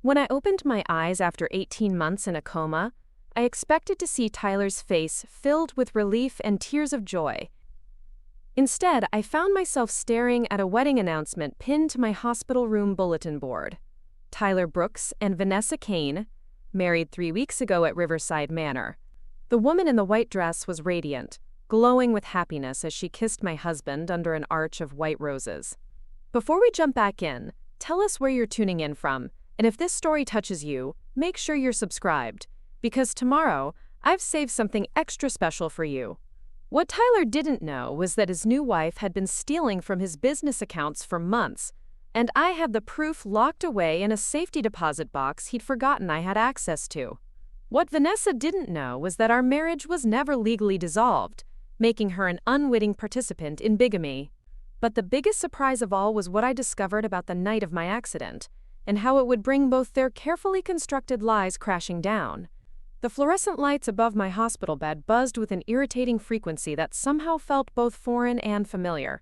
When I opened my eyes after 18 months in a coma, I expected to see Tyler's face filled with relief and tears of joy. Instead, I found myself staring at a wedding announcement pinned to my hospital room bulletin board. Tyler Brooks and Vanessa Kane, married 3 weeks ago at Riverside Manor. The woman in the white dress was radiant, glowing with happiness as she kissed my husband under an arch of white roses. Before we jump back in, tell us where you're tuning in from, and if this story touches you, make sure you're subscribed, because tomorrow, I've saved something extra special for you. What Tyler didn't know was that his new wife had been stealing from his business accounts for months, and I had the proof locked away in a safety deposit box he'd forgotten I had access to. What Vanessa didn't know was that our marriage was never legally dissolved, making her an unwitting participant in bigamy. But the biggest surprise of all was what I discovered about the night of my accident, and how it would bring both their carefully constructed lies crashing down. The fluorescent lights above my hospital bed buzzed with an irritating frequency that somehow felt both foreign and familiar.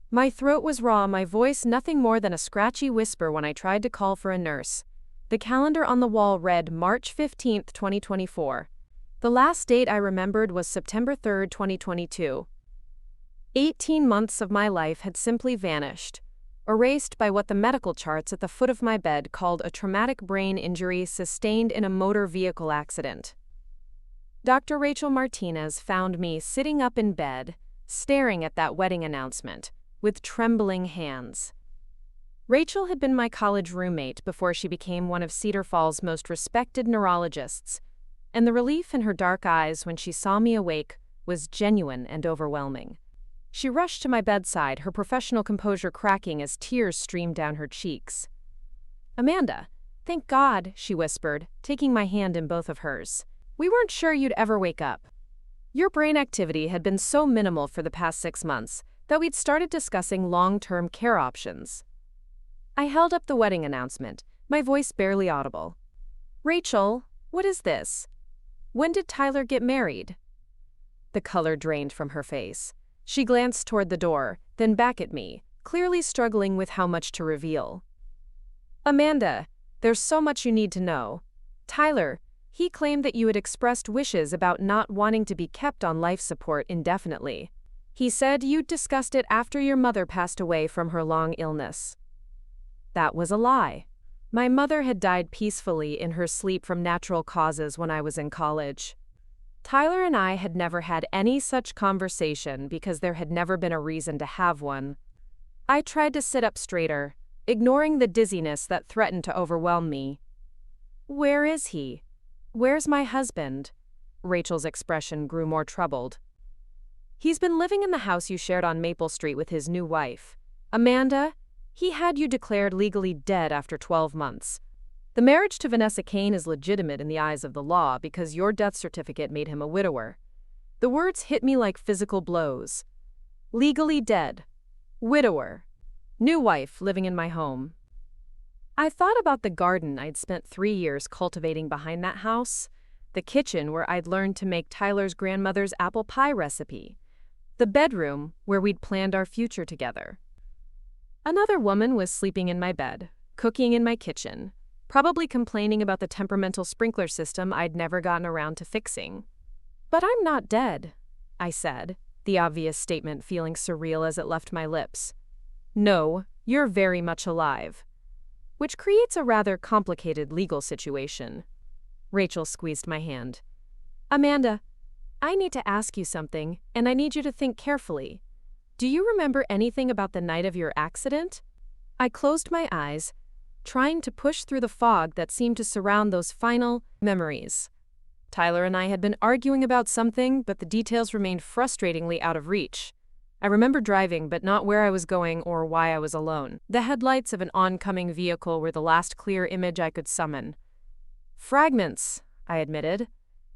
My throat was raw, my voice nothing more than a scratchy whisper when I tried to call for a nurse. The calendar on the wall read March 15, 2024. The last date I remembered was September 3, 2022. 18 months of my life had simply vanished, erased by what the medical charts at the foot of my bed called a traumatic brain injury sustained in a motor vehicle accident. Dr. Rachel Martinez found me sitting up in bed, staring at that wedding announcement, with trembling hands. Rachel had been my college roommate before she became one of Cedar Falls' most respected neurologists, and the relief in her dark eyes when she saw me awake was genuine and overwhelming. She rushed to my bedside, her professional composure cracking as tears streamed down her cheeks. "Amanda, thank God," she whispered, taking my hand in both of hers. "We weren't sure you'd ever wake up. Your brain activity had been so minimal for the past 6 months that we'd started discussing long-term care options." I held up the wedding announcement, my voice barely audible. "Rachel, what is this? When did Tyler get married?" The color drained from her face. She glanced toward the door, then back at me, clearly struggling with how much to reveal. "Amanda, there's so much you need to know. Tyler, he claimed that you had expressed wishes about not wanting to be kept on life support indefinitely. He said you'd discussed it after your mother passed away from her long illness." That was a lie. My mother had died peacefully in her sleep from natural causes when I was in college. Tyler and I had never had any such conversation because there had never been a reason to have one. I tried to sit up straighter, ignoring the dizziness that threatened to overwhelm me. "Where is he? Where's my husband?" Rachel's expression grew more troubled. "He's been living in the house you shared on Maple Street with his new wife. Amanda, he had you declared legally dead after 12 months. The marriage to Vanessa Kane is legitimate in the eyes of the law because your death certificate made him a widower." The words hit me like physical blows. Legally dead. Widower. New wife living in my home. I thought about the garden I'd spent 3 years cultivating behind that house, the kitchen where I'd learned to make Tyler's grandmother's apple pie recipe, the bedroom where we'd planned our future together. Another woman was sleeping in my bed, cooking in my kitchen, probably complaining about the temperamental sprinkler system I'd never gotten around to fixing. "But I'm not dead," I said, the obvious statement feeling surreal as it left my lips. "No, you're very much alive." Which creates a rather complicated legal situation. Rachel squeezed my hand. "Amanda, I need to ask you something, and I need you to think carefully. Do you remember anything about the night of your accident?" I closed my eyes, trying to push through the fog that seemed to surround those final memories. Tyler and I had been arguing about something, but the details remained frustratingly out of reach. I remember driving, but not where I was going or why I was alone. The headlights of an oncoming vehicle were the last clear image I could summon. "Fragments," I admitted.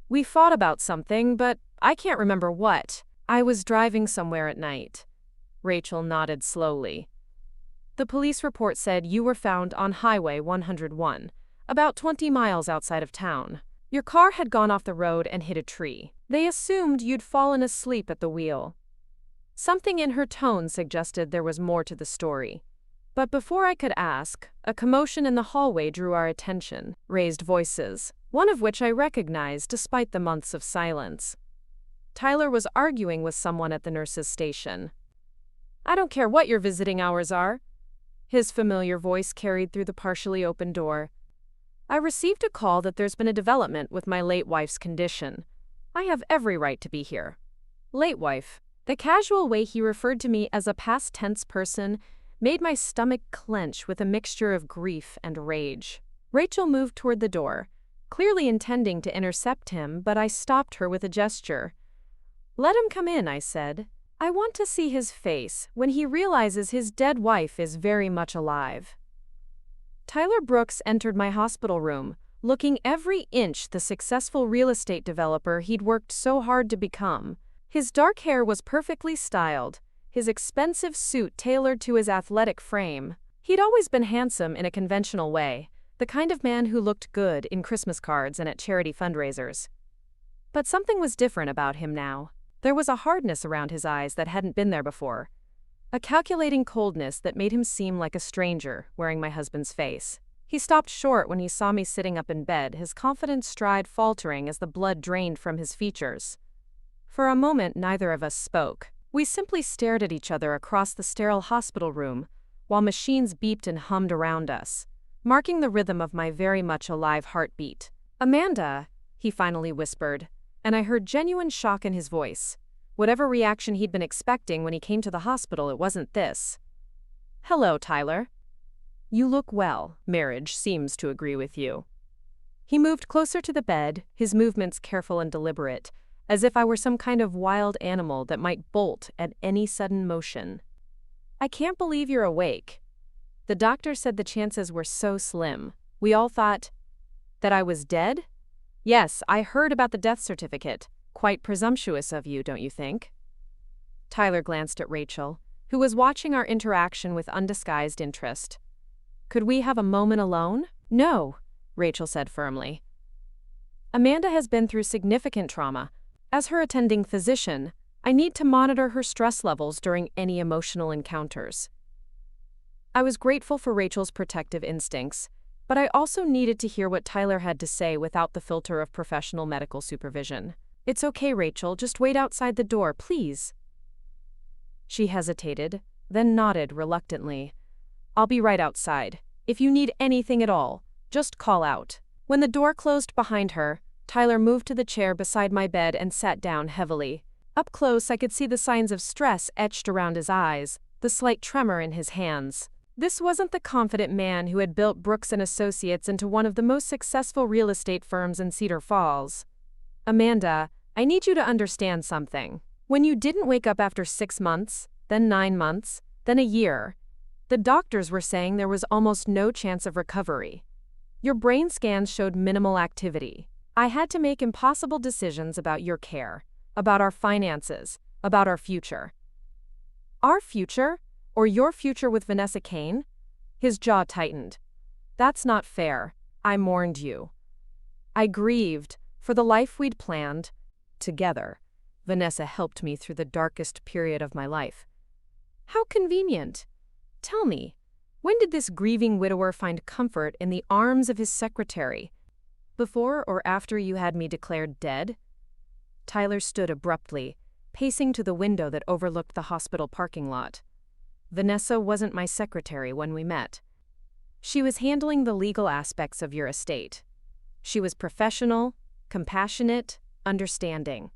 "We fought about something, but I can't remember what. I was driving somewhere at night." Rachel nodded slowly. "The police report said you were found on Highway 101, about 20 miles outside of town. Your car had gone off the road and hit a tree. They assumed you'd fallen asleep at the wheel." Something in her tone suggested there was more to the story. But before I could ask, a commotion in the hallway drew our attention, raised voices, one of which I recognized despite the months of silence. Tyler was arguing with someone at the nurse's station. "I don't care what your visiting hours are," his familiar voice carried through the partially open door. "I received a call that there's been a development with my late wife's condition. I have every right to be here." Late wife. The casual way he referred to me as a past tense person made my stomach clench with a mixture of grief and rage. Rachel moved toward the door, clearly intending to intercept him, but I stopped her with a gesture. "Let him come in," I said. "I want to see his face when he realizes his dead wife is very much alive." Tyler Brooks entered my hospital room, looking every inch the successful real estate developer he'd worked so hard to become. His dark hair was perfectly styled, his expensive suit tailored to his athletic frame. He'd always been handsome in a conventional way, the kind of man who looked good in Christmas cards and at charity fundraisers. But something was different about him now. There was a hardness around his eyes that hadn't been there before, a calculating coldness that made him seem like a stranger wearing my husband's face. He stopped short when he saw me sitting up in bed, his confident stride faltering as the blood drained from his features. For a moment, neither of us spoke. We simply stared at each other across the sterile hospital room, while machines beeped and hummed around us, marking the rhythm of my very much alive heartbeat. "Amanda," he finally whispered, and I heard genuine shock in his voice. Whatever reaction he'd been expecting when he came to the hospital, it wasn't this. "Hello, Tyler. You look well. Marriage seems to agree with you." He moved closer to the bed, his movements careful and deliberate, as if I were some kind of wild animal that might bolt at any sudden motion. "I can't believe you're awake. The doctor said the chances were so slim. We all thought that I was dead?" "Yes, I heard about the death certificate. Quite presumptuous of you, don't you think?" Tyler glanced at Rachel, who was watching our interaction with undisguised interest. "Could we have a moment alone?" "No," Rachel said firmly. "Amanda has been through significant trauma. As her attending physician, I need to monitor her stress levels during any emotional encounters." I was grateful for Rachel's protective instincts, but I also needed to hear what Tyler had to say without the filter of professional medical supervision. "It's okay, Rachel, just wait outside the door, please." She hesitated, then nodded reluctantly. "I'll be right outside. If you need anything at all, just call out." When the door closed behind her, Tyler moved to the chair beside my bed and sat down heavily. Up close, I could see the signs of stress etched around his eyes, the slight tremor in his hands. This wasn't the confident man who had built Brooks and Associates into one of the most successful real estate firms in Cedar Falls. "Amanda, I need you to understand something. When you didn't wake up after 6 months, then 9 months, then a year, the doctors were saying there was almost no chance of recovery. Your brain scans showed minimal activity. I had to make impossible decisions about your care, about our finances, about our future." "Our future? Or your future with Vanessa Kane?" His jaw tightened. "That's not fair. I mourned you. I grieved for the life we'd planned together. Vanessa helped me through the darkest period of my life." "How convenient. Tell me, when did this grieving widower find comfort in the arms of his secretary? Before or after you had me declared dead?" Tyler stood abruptly, pacing to the window that overlooked the hospital parking lot. "Vanessa wasn't my secretary when we met. She was handling the legal aspects of your estate. She was professional, compassionate, understanding.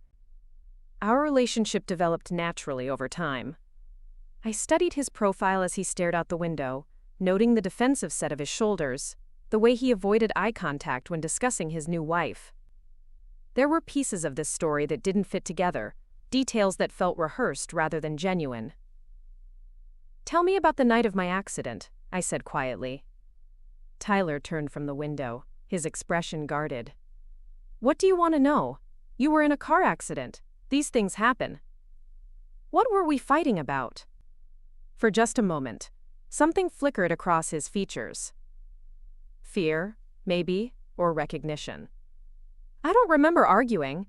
Our relationship developed naturally over time." I studied his profile as he stared out the window, noting the defensive set of his shoulders, the way he avoided eye contact when discussing his new wife. There were pieces of this story that didn't fit together, details that felt rehearsed rather than genuine. "Tell me about the night of my accident," I said quietly. Tyler turned from the window, his expression guarded. "What do you want to know? You were in a car accident. These things happen." "What were we fighting about?" For just a moment, something flickered across his features. Fear, maybe, or recognition. "I don't remember arguing.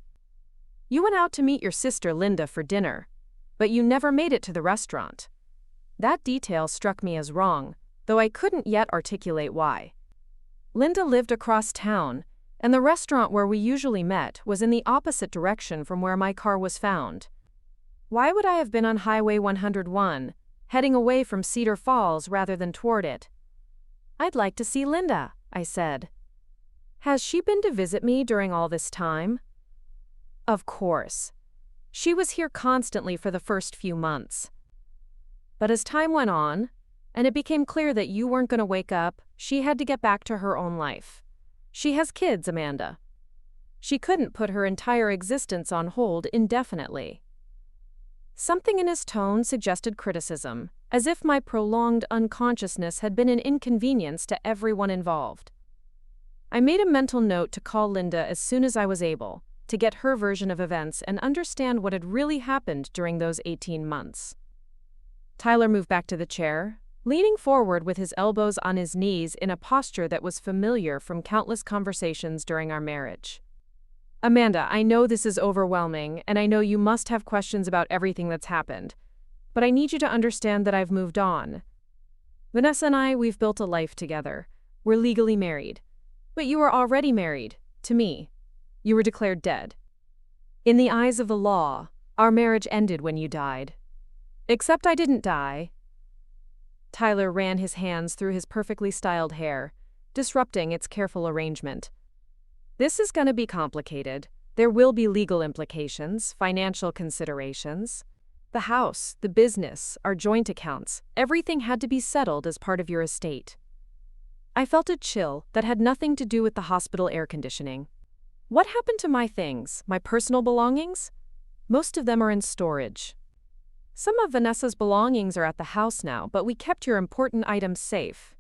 You went out to meet your sister Linda for dinner, but you never made it to the restaurant. That detail struck me as wrong, though I couldn't yet articulate why. Linda lived across town, and the restaurant where we usually met was in the opposite direction from where my car was found. Why would I have been on Highway 101, heading away from Cedar Falls rather than toward it? "I'd like to see Linda," I said. "Has she been to visit me during all this time?" "Of course. She was here constantly for the first few months. But as time went on, and it became clear that you weren't going to wake up, she had to get back to her own life. She has kids, Amanda. She couldn't put her entire existence on hold indefinitely." Something in his tone suggested criticism, as if my prolonged unconsciousness had been an inconvenience to everyone involved. I made a mental note to call Linda as soon as I was able, to get her version of events and understand what had really happened during those 18 months. Tyler moved back to the chair, leaning forward with his elbows on his knees in a posture that was familiar from countless conversations during our marriage. "Amanda, I know this is overwhelming, and I know you must have questions about everything that's happened, but I need you to understand that I've moved on. Vanessa and we've built a life together. We're legally married. But you were already married, to me. You were declared dead. In the eyes of the law, our marriage ended when you died. Except I didn't die." Tyler ran his hands through his perfectly styled hair, disrupting its careful arrangement. "This is going to be complicated. There will be legal implications, financial considerations. The house, the business, our joint accounts, everything had to be settled as part of your estate." I felt a chill that had nothing to do with the hospital air conditioning. "What happened to my things, my personal belongings?" "Most of them are in storage. Some of Vanessa's belongings are at the house now, but we kept your important items safe."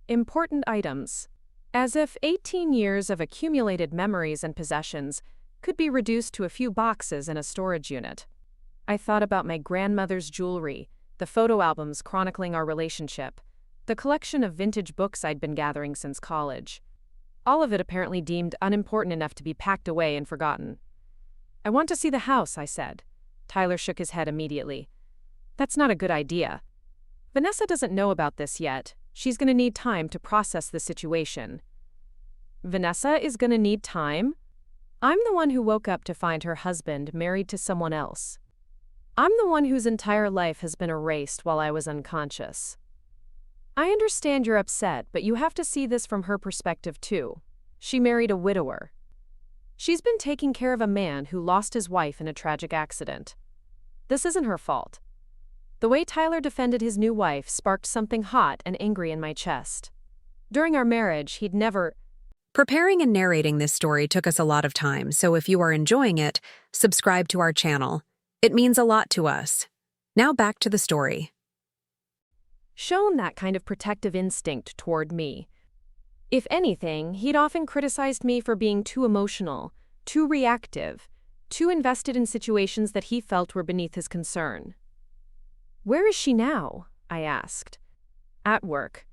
Important items. As if 18 years of accumulated memories and possessions could be reduced to a few boxes in a storage unit. I thought about my grandmother's jewelry, the photo albums chronicling our relationship, the collection of vintage books I'd been gathering since college. All of it apparently deemed unimportant enough to be packed away and forgotten. "I want to see the house," I said. Tyler shook his head immediately. "That's not a good idea. Vanessa doesn't know about this yet. She's going to need time to process the situation." "Vanessa is going to need time?" "I'm the one who woke up to find her husband married to someone else. I'm the one whose entire life has been erased while I was unconscious. I understand you're upset, but you have to see this from her perspective too. She married a widower. She's been taking care of a man who lost his wife in a tragic accident. This isn't her fault." The way Tyler defended his new wife sparked something hot and angry in my chest. During our marriage, he'd never... Preparing and narrating this story took us a lot of time, so if you are enjoying it, subscribe to our channel. It means a lot to us. Now back to the story. shown that kind of protective instinct toward me. If anything, he'd often criticized me for being too emotional, too reactive, too invested in situations that he felt were beneath his concern. "Where is she now?" I asked. "At work.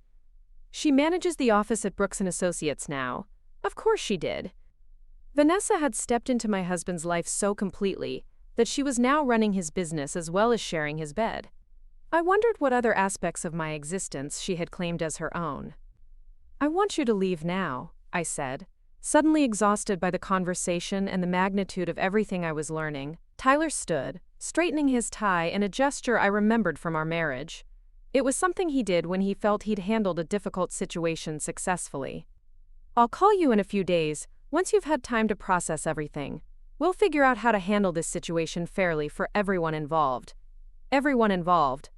She manages the office at Brooks and Associates now." Of course she did. Vanessa had stepped into my husband's life so completely that she was now running his business as well as sharing his bed. I wondered what other aspects of my existence she had claimed as her own. "I want you to leave now," I said, suddenly exhausted by the conversation and the magnitude of everything I was learning. Tyler stood, straightening his tie in a gesture I remembered from our marriage. It was something he did when he felt he'd handled a difficult situation successfully. "I'll call you in a few days, once you've had time to process everything. We'll figure out how to handle this situation fairly for everyone involved." Everyone involved.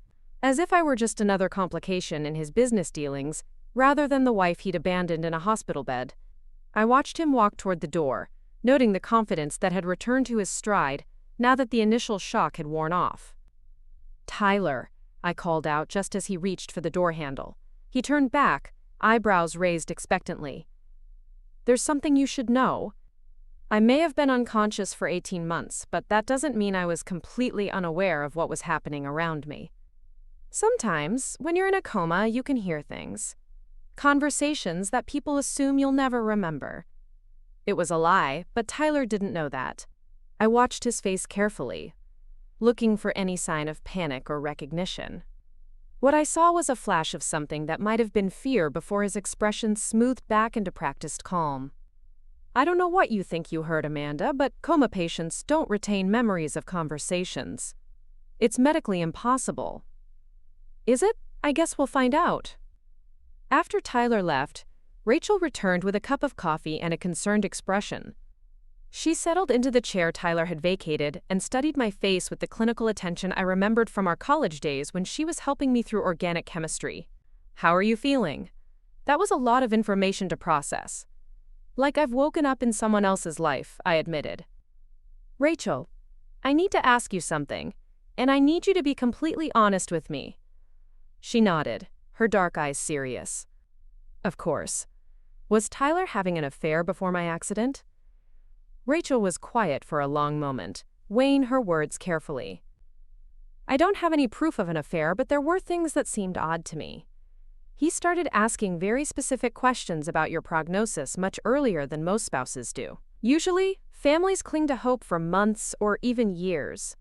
As if I were just another complication in his business dealings, rather than the wife he'd abandoned in a hospital bed. I watched him walk toward the door, noting the confidence that had returned to his stride now that the initial shock had worn off. "Tyler," I called out just as he reached for the door handle. He turned back, eyebrows raised expectantly. "There's something you should know. I may have been unconscious for 18 months, but that doesn't mean I was completely unaware of what was happening around me. Sometimes, when you're in a coma, you can hear things. Conversations that people assume you'll never remember." It was a lie, but Tyler didn't know that. I watched his face carefully, looking for any sign of panic or recognition. What I saw was a flash of something that might have been fear before his expression smoothed back into practiced calm. I don't know what you think you heard, Amanda, but coma patients don't retain memories of conversations. It's medically impossible. Is it? I guess we'll find out. After Tyler left, Rachel returned with a cup of coffee and a concerned expression. She settled into the chair Tyler had vacated and studied my face with the clinical attention I remembered from our college days when she was helping me through organic chemistry. How are you feeling? That was a lot of information to process. Like I've woken up in someone else's life, I admitted. Rachel, I need to ask you something, and I need you to be completely honest with me. She nodded, her dark eyes serious. Of course. Was Tyler having an affair before my accident? Rachel was quiet for a long moment, weighing her words carefully. I don't have any proof of an affair, but there were things that seemed odd to me. He started asking very specific questions about your prognosis much earlier than most spouses do. Usually, families cling to hope for months or even years.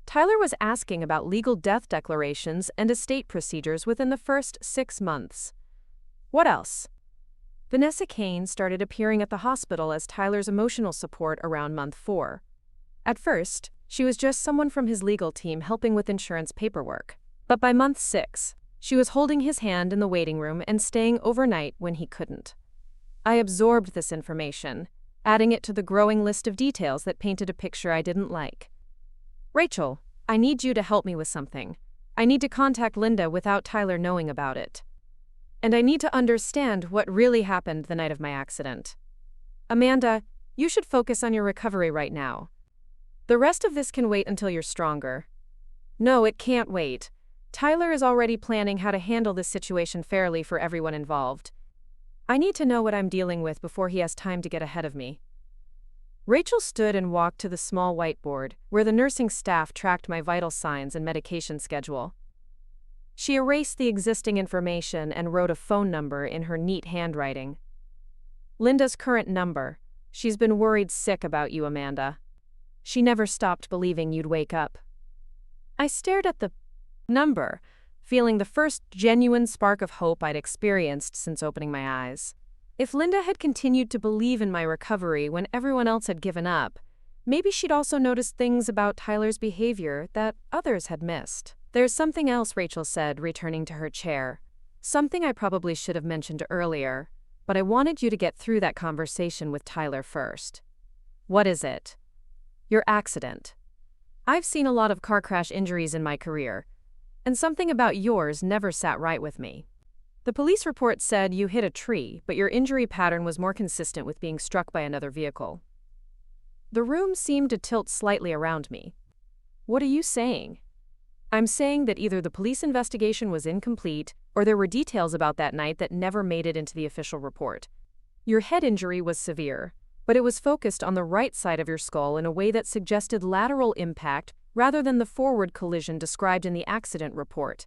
Tyler was asking about legal death declarations and estate procedures within the first 6 months. What else? Vanessa Kane started appearing at the hospital as Tyler's emotional support around month 4. At first, she was just someone from his legal team helping with insurance paperwork. But by month 6, she was holding his hand in the waiting room and staying overnight when he couldn't. I absorbed this information, adding it to the growing list of details that painted a picture I didn't like. Rachel, I need you to help me with something. I need to contact Linda without Tyler knowing about it. And I need to understand what really happened the night of my accident. Amanda, you should focus on your recovery right now. The rest of this can wait until you're stronger. No, it can't wait. Tyler is already planning how to handle this situation fairly for everyone involved. I need to know what I'm dealing with before he has time to get ahead of me. Rachel stood and walked to the small whiteboard, where the nursing staff tracked my vital signs and medication schedule. She erased the existing information and wrote a phone number in her neat handwriting. Linda's current number. She's been worried sick about you, Amanda. She never stopped believing you'd wake up. I stared at the number, feeling the first genuine spark of hope I'd experienced since opening my eyes. If Linda had continued to believe in my recovery when everyone else had given up, maybe she'd also noticed things about Tyler's behavior that others had missed. There's something else, Rachel said, returning to her chair. Something I probably should have mentioned earlier, but I wanted you to get through that conversation with Tyler first. What is it? Your accident. I've seen a lot of car crash injuries in my career, and something about yours never sat right with me. The police report said you hit a tree, but your injury pattern was more consistent with being struck by another vehicle. The room seemed to tilt slightly around me. What are you saying? I'm saying that either the police investigation was incomplete, or there were details about that night that never made it into the official report. Your head injury was severe, but it was focused on the right side of your skull in a way that suggested lateral impact rather than the forward collision described in the accident report.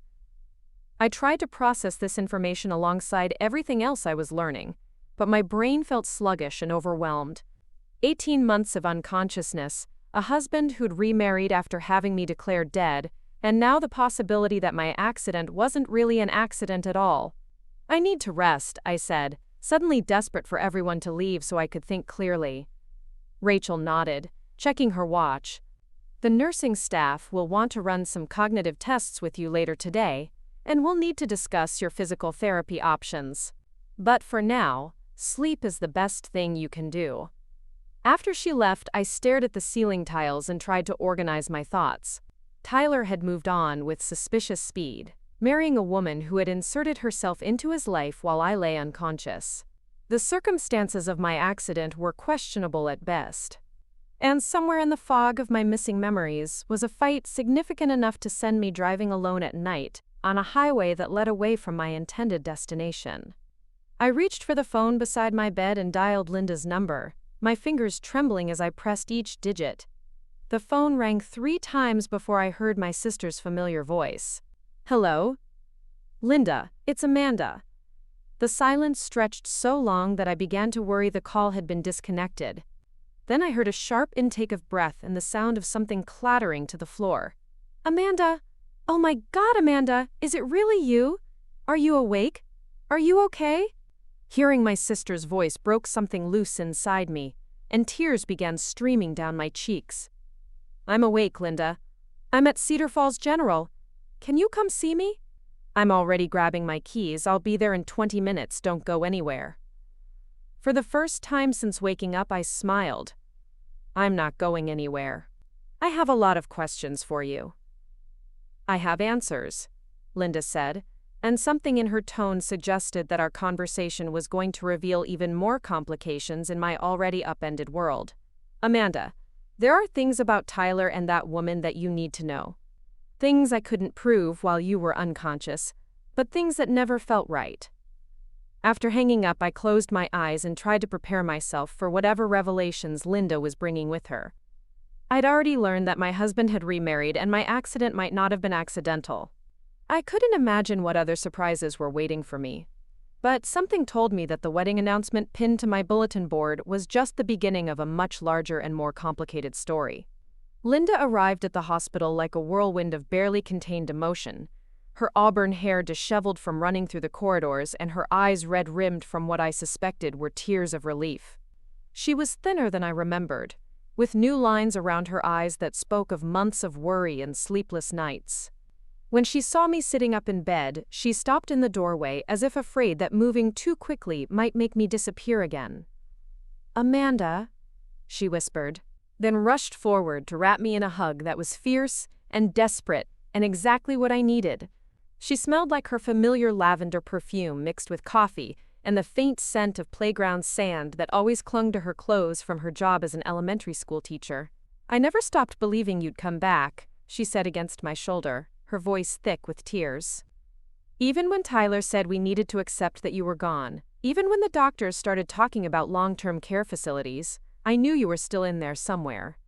I tried to process this information alongside everything else I was learning, but my brain felt sluggish and overwhelmed. 18 months of unconsciousness, a husband who'd remarried after having me declared dead, and now the possibility that my accident wasn't really an accident at all. I need to rest, I said, suddenly desperate for everyone to leave so I could think clearly. Rachel nodded, checking her watch. The nursing staff will want to run some cognitive tests with you later today, and we'll need to discuss your physical therapy options. But for now, sleep is the best thing you can do. After she left, I stared at the ceiling tiles and tried to organize my thoughts. Tyler had moved on with suspicious speed, marrying a woman who had inserted herself into his life while I lay unconscious. The circumstances of my accident were questionable at best. And somewhere in the fog of my missing memories was a fight significant enough to send me driving alone at night on a highway that led away from my intended destination. I reached for the phone beside my bed and dialed Linda's number, my fingers trembling as I pressed each digit. The phone rang 3 times before I heard my sister's familiar voice. Hello? Linda, it's Amanda. The silence stretched so long that I began to worry the call had been disconnected. Then I heard a sharp intake of breath and the sound of something clattering to the floor. Amanda, Oh my God, Amanda, is it really you? Are you awake? Are you okay? Hearing my sister's voice broke something loose inside me, and tears began streaming down my cheeks. I'm awake, Linda. I'm at Cedar Falls General. Can you come see me? I'm already grabbing my keys. I'll be there in 20 minutes. Don't go anywhere. For the first time since waking up, I smiled. I'm not going anywhere. I have a lot of questions for you. I have answers, Linda said, and something in her tone suggested that our conversation was going to reveal even more complications in my already upended world. Amanda, there are things about Tyler and that woman that you need to know. Things I couldn't prove while you were unconscious, but things that never felt right. After hanging up, I closed my eyes and tried to prepare myself for whatever revelations Linda was bringing with her. I'd already learned that my husband had remarried and my accident might not have been accidental. I couldn't imagine what other surprises were waiting for me. But something told me that the wedding announcement pinned to my bulletin board was just the beginning of a much larger and more complicated story. Linda arrived at the hospital like a whirlwind of barely contained emotion, her auburn hair disheveled from running through the corridors and her eyes red-rimmed from what I suspected were tears of relief. She was thinner than I remembered, with new lines around her eyes that spoke of months of worry and sleepless nights. When she saw me sitting up in bed, she stopped in the doorway as if afraid that moving too quickly might make me disappear again. "Amanda," she whispered, then rushed forward to wrap me in a hug that was fierce and desperate and exactly what I needed. She smelled like her familiar lavender perfume mixed with coffee and the faint scent of playground sand that always clung to her clothes from her job as an elementary school teacher. "I never stopped believing you'd come back," she said against my shoulder, her voice thick with tears. "Even when Tyler said we needed to accept that you were gone, even when the doctors started talking about long-term care facilities, I knew you were still in there somewhere."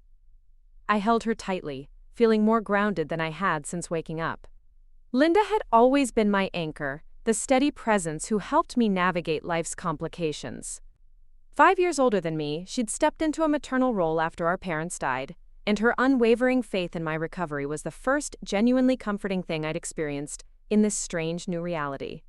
I held her tightly, feeling more grounded than I had since waking up. Linda had always been my anchor, the steady presence who helped me navigate life's complications. 5 years older than me, she'd stepped into a maternal role after our parents died, and her unwavering faith in my recovery was the first genuinely comforting thing I'd experienced in this strange new reality.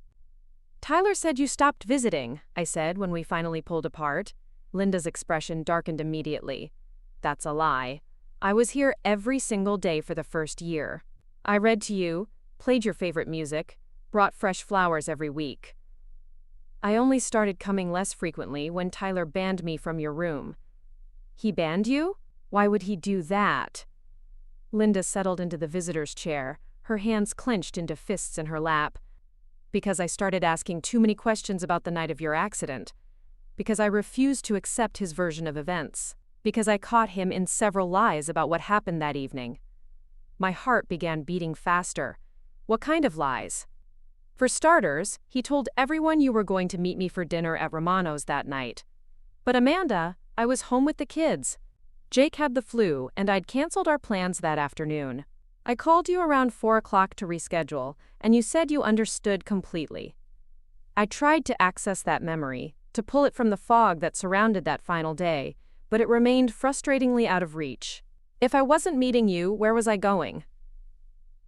"Tyler said you stopped visiting," I said when we finally pulled apart. Linda's expression darkened immediately. "That's a lie. I was here every single day for the first year. I read to you, played your favorite music, brought fresh flowers every week. I only started coming less frequently when Tyler banned me from your room." "He banned you? Why would he do that?" Linda settled into the visitor's chair, her hands clenched into fists in her lap. "Because I started asking too many questions about the night of your accident. Because I refused to accept his version of events. Because I caught him in several lies about what happened that evening." My heart began beating faster. "What kind of lies?" "For starters, he told everyone you were going to meet me for dinner at Romano's that night. But Amanda, I was home with the kids. Jake had the flu, and I'd canceled our plans that afternoon. I called you around 4 o'clock to reschedule, and you said you understood completely." I tried to access that memory, to pull it from the fog that surrounded that final day, but it remained frustratingly out of reach. "If I wasn't meeting you, where was I going?"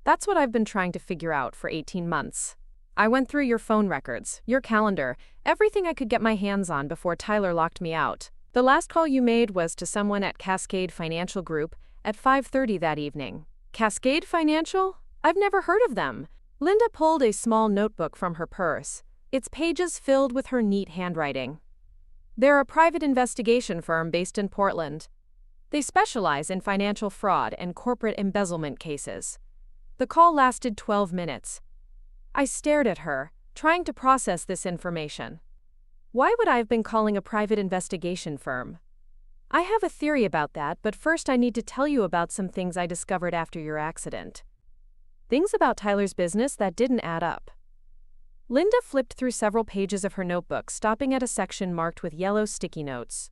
"That's what I've been trying to figure out for 18 months. I went through your phone records, your calendar, everything I could get my hands on before Tyler locked me out. The last call you made was to someone at Cascade Financial Group at 5:30 that evening." "Cascade Financial? I've never heard of them." Linda pulled a small notebook from her purse, its pages filled with her neat handwriting. "They're a private investigation firm based in Portland. They specialize in financial fraud and corporate embezzlement cases." The call lasted 12 minutes. I stared at her, trying to process this information. Why would I have been calling a private investigation firm? "I have a theory about that, but first I need to tell you about some things I discovered after your accident." Things about Tyler's business that didn't add up. Linda flipped through several pages of her notebook, stopping at a section marked with yellow sticky notes.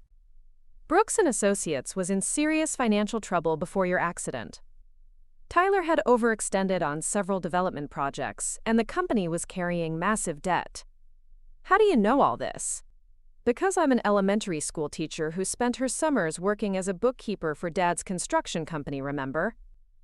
"Brooks and Associates was in serious financial trouble before your accident. Tyler had overextended on several development projects, and the company was carrying massive debt." "How do you know all this?" "Because I'm an elementary school teacher who spent her summers working as a bookkeeper for Dad's construction company, remember?"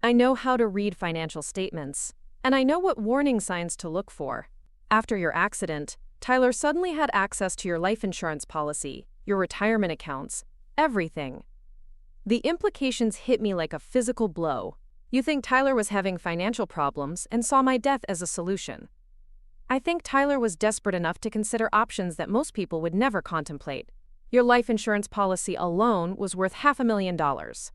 I know how to read financial statements, and I know what warning signs to look for. After your accident, Tyler suddenly had access to your life insurance policy, your retirement accounts, everything. The implications hit me like a physical blow. You think Tyler was having financial problems and saw my death as a solution. I think Tyler was desperate enough to consider options that most people would never contemplate. Your life insurance policy alone was worth $500,000.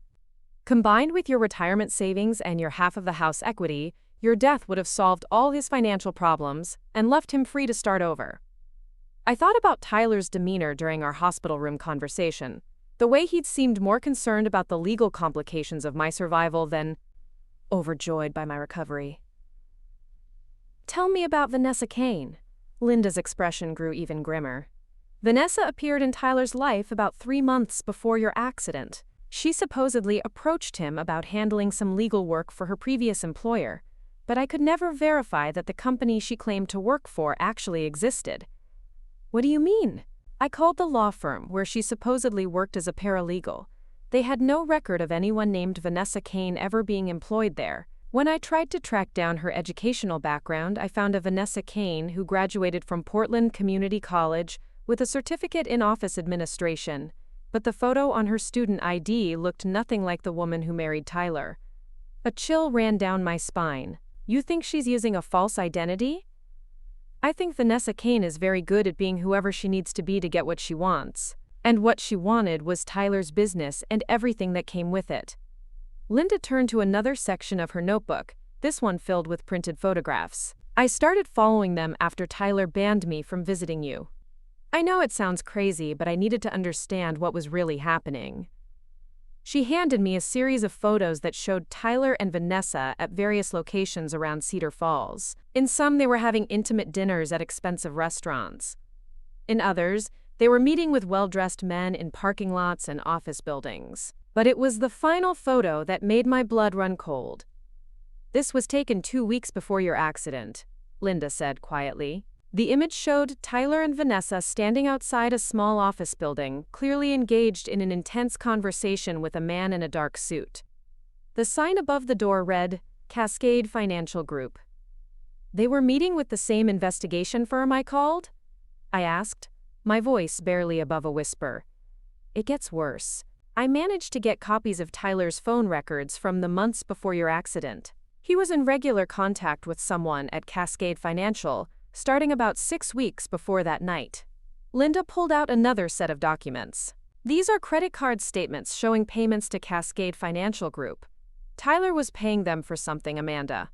Combined with your retirement savings and your half of the house equity, your death would have solved all his financial problems and left him free to start over. I thought about Tyler's demeanor during our hospital room conversation, the way he'd seemed more concerned about the legal complications of my survival than overjoyed by my recovery. Tell me about Vanessa Kane. Linda's expression grew even grimmer. Vanessa appeared in Tyler's life about 3 months before your accident. She supposedly approached him about handling some legal work for her previous employer, but I could never verify that the company she claimed to work for actually existed. What do you mean? I called the law firm where she supposedly worked as a paralegal. They had no record of anyone named Vanessa Kane ever being employed there. When I tried to track down her educational background, I found a Vanessa Kane who graduated from Portland Community College with a certificate in office administration, but the photo on her student ID looked nothing like the woman who married Tyler. A chill ran down my spine. You think she's using a false identity? I think Vanessa Kane is very good at being whoever she needs to be to get what she wants. And what she wanted was Tyler's business and everything that came with it. Linda turned to another section of her notebook, this one filled with printed photographs. I started following them after Tyler banned me from visiting you. I know it sounds crazy, but I needed to understand what was really happening. She handed me a series of photos that showed Tyler and Vanessa at various locations around Cedar Falls. In some, they were having intimate dinners at expensive restaurants. In others, they were meeting with well-dressed men in parking lots and office buildings. But it was the final photo that made my blood run cold. This was taken 2 weeks before your accident, Linda said quietly. The image showed Tyler and Vanessa standing outside a small office building, clearly engaged in an intense conversation with a man in a dark suit. The sign above the door read, Cascade Financial Group. They were meeting with the same investigation firm I called? I asked, my voice barely above a whisper. It gets worse. I managed to get copies of Tyler's phone records from the months before your accident. He was in regular contact with someone at Cascade Financial, starting about 6 weeks before that night. Linda pulled out another set of documents. These are credit card statements showing payments to Cascade Financial Group. Tyler was paying them for something, Amanda.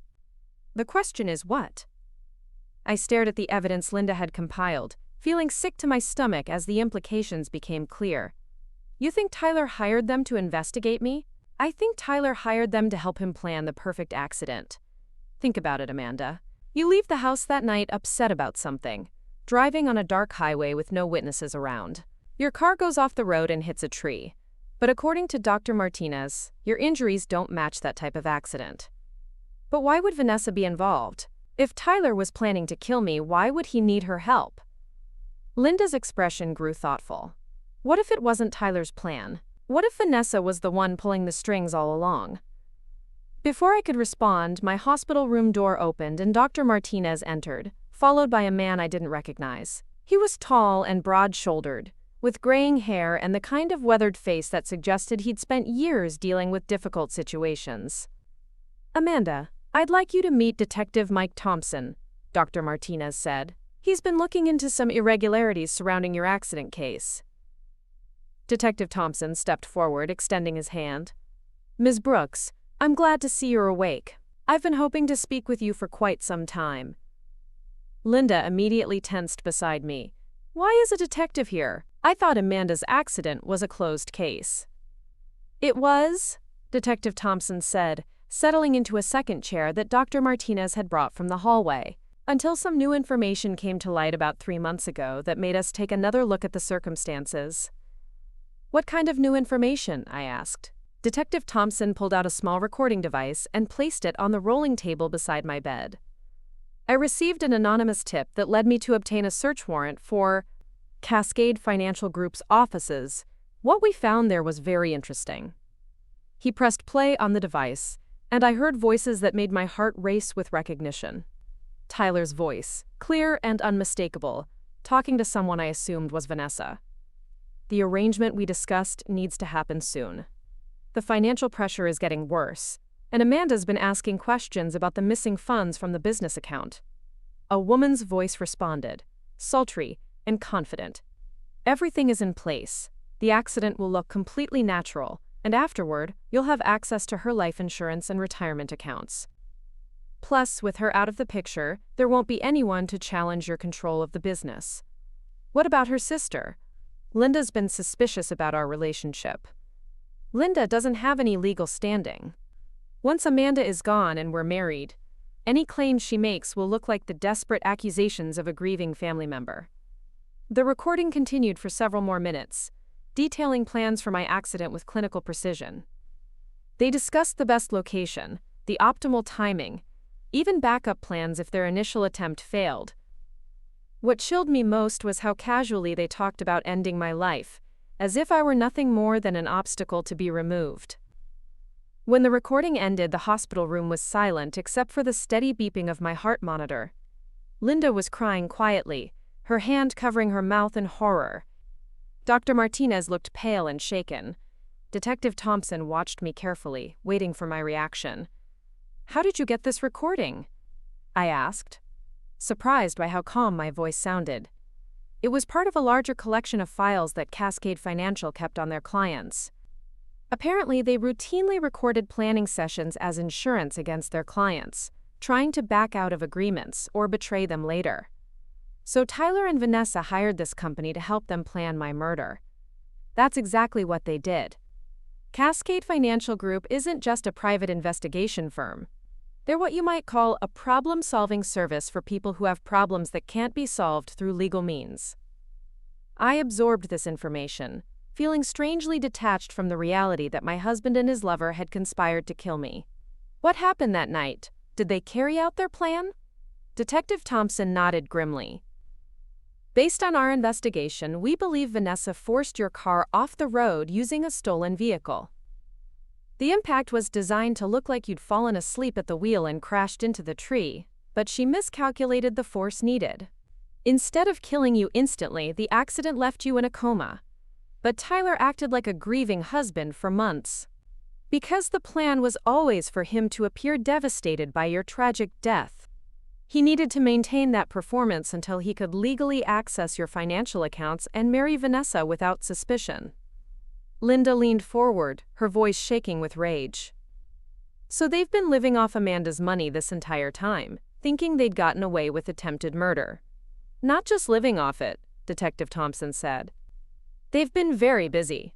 The question is what? I stared at the evidence Linda had compiled, feeling sick to my stomach as the implications became clear. You think Tyler hired them to investigate me? I think Tyler hired them to help him plan the perfect accident. Think about it, Amanda. You leave the house that night upset about something, driving on a dark highway with no witnesses around. Your car goes off the road and hits a tree. But according to Dr. Martinez, your injuries don't match that type of accident. But why would Vanessa be involved? If Tyler was planning to kill me, why would he need her help? Linda's expression grew thoughtful. What if it wasn't Tyler's plan? What if Vanessa was the one pulling the strings all along? Before I could respond, my hospital room door opened and Dr. Martinez entered, followed by a man I didn't recognize. He was tall and broad-shouldered, with graying hair and the kind of weathered face that suggested he'd spent years dealing with difficult situations. Amanda, I'd like you to meet Detective Mike Thompson, Dr. Martinez said. He's been looking into some irregularities surrounding your accident case. Detective Thompson stepped forward, extending his hand. Ms. Brooks, I'm glad to see you're awake. I've been hoping to speak with you for quite some time. Linda immediately tensed beside me. Why is a detective here? I thought Amanda's accident was a closed case. It was, Detective Thompson said, settling into a second chair that Dr. Martinez had brought from the hallway, until some new information came to light about 3 months ago that made us take another look at the circumstances. What kind of new information? I asked. Detective Thompson pulled out a small recording device and placed it on the rolling table beside my bed. I received an anonymous tip that led me to obtain a search warrant for Cascade Financial Group's offices. What we found there was very interesting. He pressed play on the device, And I heard voices that made my heart race with recognition. Tyler's voice, clear and unmistakable, talking to someone I assumed was Vanessa. The arrangement we discussed needs to happen soon. The financial pressure is getting worse, and Amanda's been asking questions about the missing funds from the business account. A woman's voice responded, sultry and confident. Everything is in place. The accident will look completely natural, and afterward, you'll have access to her life insurance and retirement accounts. Plus, with her out of the picture, there won't be anyone to challenge your control of the business. What about her sister? Linda's been suspicious about our relationship. Linda doesn't have any legal standing. Once Amanda is gone and we're married, any claims she makes will look like the desperate accusations of a grieving family member. The recording continued for several more minutes, detailing plans for my accident with clinical precision. They discussed the best location, the optimal timing, even backup plans if their initial attempt failed. What chilled me most was how casually they talked about ending my life, as if I were nothing more than an obstacle to be removed. When the recording ended, the hospital room was silent except for the steady beeping of my heart monitor. Linda was crying quietly, her hand covering her mouth in horror. Dr. Martinez looked pale and shaken. Detective Thompson watched me carefully, waiting for my reaction. "How did you get this recording?" I asked, surprised by how calm my voice sounded. It was part of a larger collection of files that Cascade Financial kept on their clients. Apparently, they routinely recorded planning sessions as insurance against their clients, trying to back out of agreements or betray them later. So Tyler and Vanessa hired this company to help them plan my murder. That's exactly what they did. Cascade Financial Group isn't just a private investigation firm. They're what you might call a problem-solving service for people who have problems that can't be solved through legal means. I absorbed this information, feeling strangely detached from the reality that my husband and his lover had conspired to kill me. What happened that night? Did they carry out their plan? Detective Thompson nodded grimly. Based on our investigation, we believe Vanessa forced your car off the road using a stolen vehicle. The impact was designed to look like you'd fallen asleep at the wheel and crashed into the tree, but she miscalculated the force needed. Instead of killing you instantly, the accident left you in a coma. But Tyler acted like a grieving husband for months. Because the plan was always for him to appear devastated by your tragic death, he needed to maintain that performance until he could legally access your financial accounts and marry Vanessa without suspicion. Linda leaned forward, her voice shaking with rage. So they've been living off Amanda's money this entire time, thinking they'd gotten away with attempted murder. Not just living off it, Detective Thompson said. They've been very busy.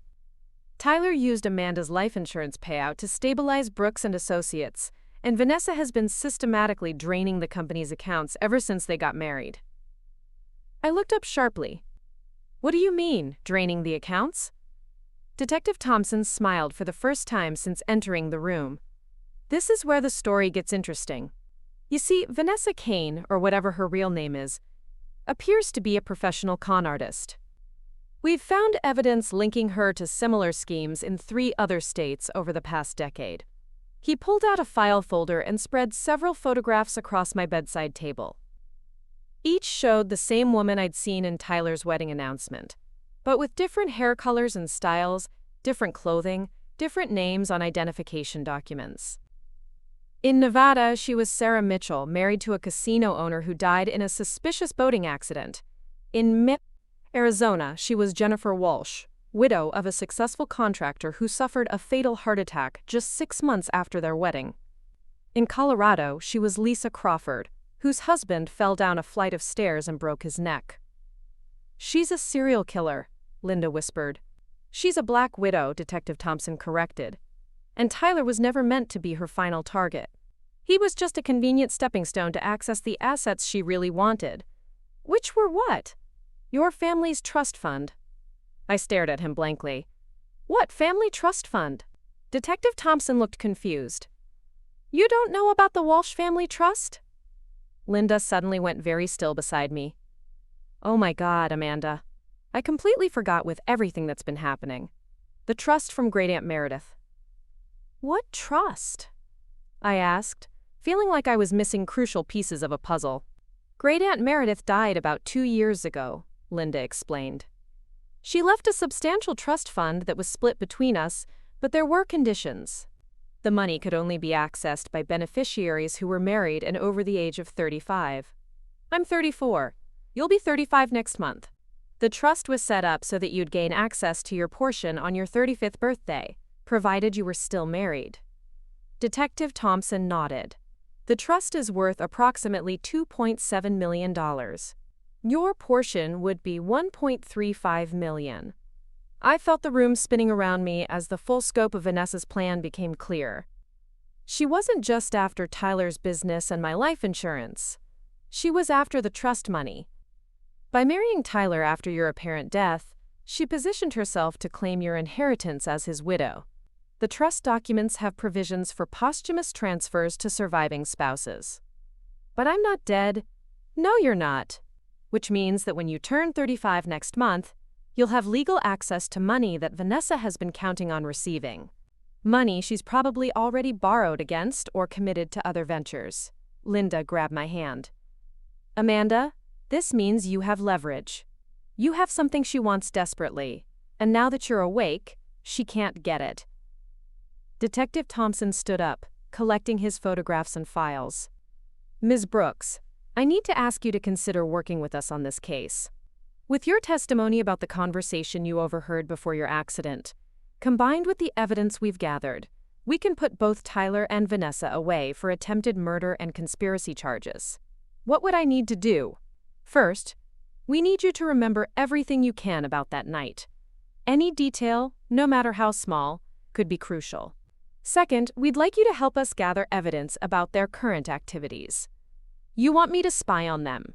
Tyler used Amanda's life insurance payout to stabilize Brooks and Associates, and Vanessa has been systematically draining the company's accounts ever since they got married. I looked up sharply. What do you mean, draining the accounts? Detective Thompson smiled for the first time since entering the room. This is where the story gets interesting. You see, Vanessa Kane, or whatever her real name is, appears to be a professional con artist. We've found evidence linking her to similar schemes in 3 other states over the past decade. He pulled out a file folder and spread several photographs across my bedside table. Each showed the same woman I'd seen in Tyler's wedding announcement, but with different hair colors and styles, different clothing, different names on identification documents. In Nevada, she was Sarah Mitchell, married to a casino owner who died in a suspicious boating accident. In Arizona, she was Jennifer Walsh, widow of a successful contractor who suffered a fatal heart attack just 6 months after their wedding. In Colorado, she was Lisa Crawford, whose husband fell down a flight of stairs and broke his neck. She's a serial killer, Linda whispered. She's a black widow, Detective Thompson corrected. And Tyler was never meant to be her final target. He was just a convenient stepping stone to access the assets she really wanted. Which were what? Your family's trust fund. I stared at him blankly. What family trust fund? Detective Thompson looked confused. You don't know about the Walsh family trust? Linda suddenly went very still beside me. Oh my God, Amanda. I completely forgot with everything that's been happening. The trust from Great Aunt Meredith. What trust? I asked, feeling like I was missing crucial pieces of a puzzle. Great Aunt Meredith died about 2 years ago, Linda explained. She left a substantial trust fund that was split between us, but there were conditions. The money could only be accessed by beneficiaries who were married and over the age of 35. I'm 34. You'll be 35 next month. The trust was set up so that you'd gain access to your portion on your 35th birthday, provided you were still married. Detective Thompson nodded. The trust is worth approximately $2.7 million. Your portion would be $1.35 million. I felt the room spinning around me as the full scope of Vanessa's plan became clear. She wasn't just after Tyler's business and my life insurance. She was after the trust money. By marrying Tyler after your apparent death, she positioned herself to claim your inheritance as his widow. The trust documents have provisions for posthumous transfers to surviving spouses. But I'm not dead. No, you're not. Which means that when you turn 35 next month, you'll have legal access to money that Vanessa has been counting on receiving. Money she's probably already borrowed against or committed to other ventures. Linda grabbed my hand. Amanda, this means you have leverage. You have something she wants desperately, and now that you're awake, she can't get it. Detective Thompson stood up, collecting his photographs and files. Ms. Brooks, I need to ask you to consider working with us on this case. With your testimony about the conversation you overheard before your accident, combined with the evidence we've gathered, we can put both Tyler and Vanessa away for attempted murder and conspiracy charges. What would I need to do? First, we need you to remember everything you can about that night. Any detail, no matter how small, could be crucial. Second, we'd like you to help us gather evidence about their current activities. You want me to spy on them.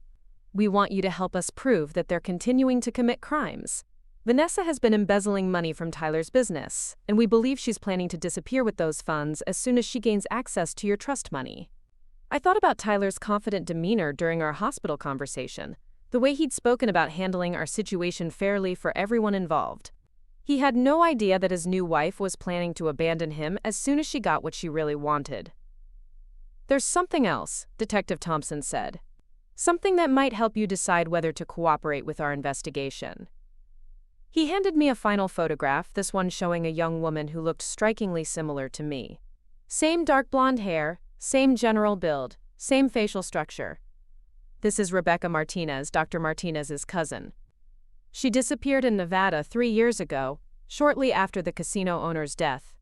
We want you to help us prove that they're continuing to commit crimes. Vanessa has been embezzling money from Tyler's business, and we believe she's planning to disappear with those funds as soon as she gains access to your trust money. I thought about Tyler's confident demeanor during our hospital conversation, the way he'd spoken about handling our situation fairly for everyone involved. He had no idea that his new wife was planning to abandon him as soon as she got what she really wanted. There's something else, Detective Thompson said. Something that might help you decide whether to cooperate with our investigation. He handed me a final photograph, this one showing a young woman who looked strikingly similar to me. Same dark blonde hair, same general build, same facial structure. This is Rebecca Martinez, Dr. Martinez's cousin. She disappeared in Nevada 3 years ago, shortly after the casino owner's death.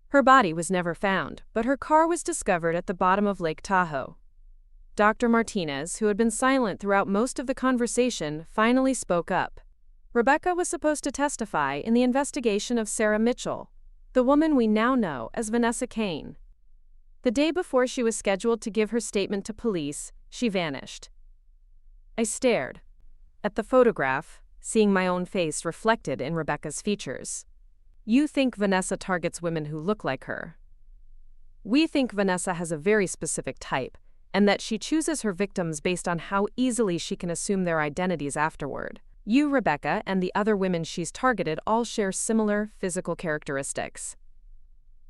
Her body was never found, but her car was discovered at the bottom of Lake Tahoe. Dr. Martinez, who had been silent throughout most of the conversation, finally spoke up. Rebecca was supposed to testify in the investigation of Sarah Mitchell, the woman we now know as Vanessa Kane. The day before she was scheduled to give her statement to police, she vanished. I stared at the photograph, seeing my own face reflected in Rebecca's features. You think Vanessa targets women who look like her. We think Vanessa has a very specific type, and that she chooses her victims based on how easily she can assume their identities afterward. You, Rebecca, and the other women she's targeted all share similar physical characteristics.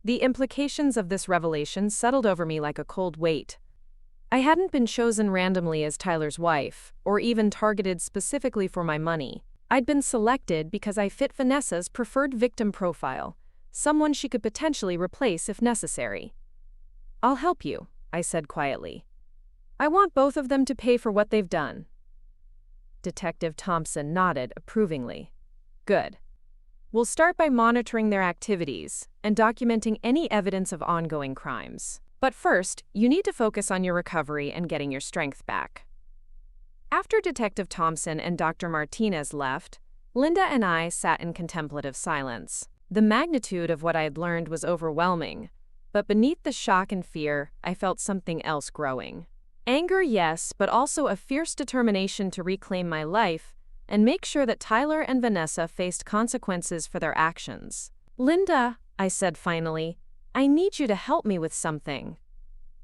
The implications of this revelation settled over me like a cold weight. I hadn't been chosen randomly as Tyler's wife, or even targeted specifically for my money. I'd been selected because I fit Vanessa's preferred victim profile, someone she could potentially replace if necessary. I'll help you, I said quietly. I want both of them to pay for what they've done. Detective Thompson nodded approvingly. Good. We'll start by monitoring their activities and documenting any evidence of ongoing crimes. But first, you need to focus on your recovery and getting your strength back. After Detective Thompson and Dr. Martinez left, Linda and I sat in contemplative silence. The magnitude of what I had learned was overwhelming, but beneath the shock and fear, I felt something else growing. Anger, yes, but also a fierce determination to reclaim my life and make sure that Tyler and Vanessa faced consequences for their actions. Linda, I said finally, I need you to help me with something.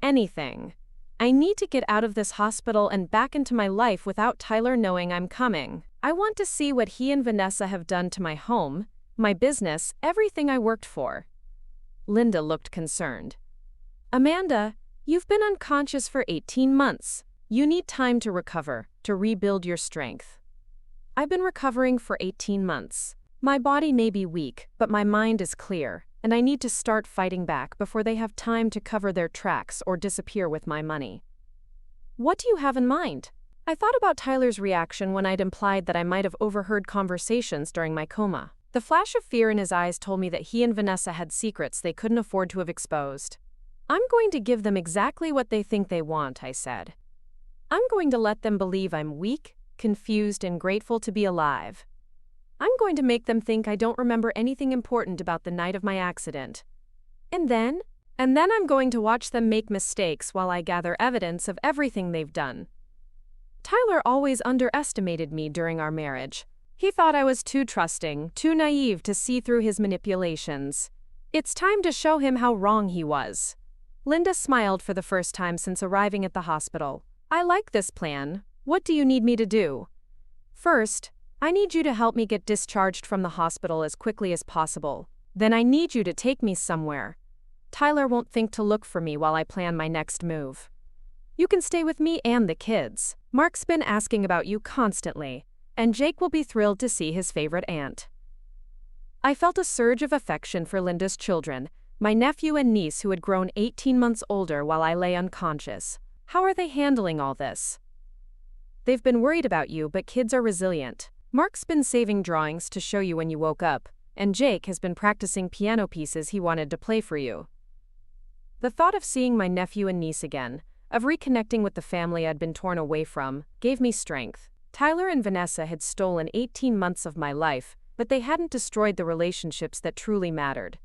Anything. I need to get out of this hospital and back into my life without Tyler knowing I'm coming. I want to see what he and Vanessa have done to my home, my business, everything I worked for. Linda looked concerned. Amanda, you've been unconscious for 18 months. You need time to recover, to rebuild your strength. I've been recovering for 18 months. My body may be weak, but my mind is clear, and I need to start fighting back before they have time to cover their tracks or disappear with my money. What do you have in mind? I thought about Tyler's reaction when I'd implied that I might have overheard conversations during my coma. The flash of fear in his eyes told me that he and Vanessa had secrets they couldn't afford to have exposed. I'm going to give them exactly what they think they want, I said. I'm going to let them believe I'm weak, confused, and grateful to be alive. I'm going to make them think I don't remember anything important about the night of my accident. And then I'm going to watch them make mistakes while I gather evidence of everything they've done. Tyler always underestimated me during our marriage. He thought I was too trusting, too naive to see through his manipulations. It's time to show him how wrong he was. Linda smiled for the first time since arriving at the hospital. I like this plan. What do you need me to do? First, I need you to help me get discharged from the hospital as quickly as possible. Then I need you to take me somewhere. Tyler won't think to look for me while I plan my next move. You can stay with me and the kids. Mark's been asking about you constantly, and Jake will be thrilled to see his favorite aunt. I felt a surge of affection for Linda's children, my nephew and niece who had grown 18 months older while I lay unconscious. How are they handling all this? They've been worried about you, but kids are resilient. Mark's been saving drawings to show you when you woke up, and Jake has been practicing piano pieces he wanted to play for you. The thought of seeing my nephew and niece again, of reconnecting with the family I'd been torn away from, gave me strength. Tyler and Vanessa had stolen 18 months of my life, but they hadn't destroyed the relationships that truly mattered.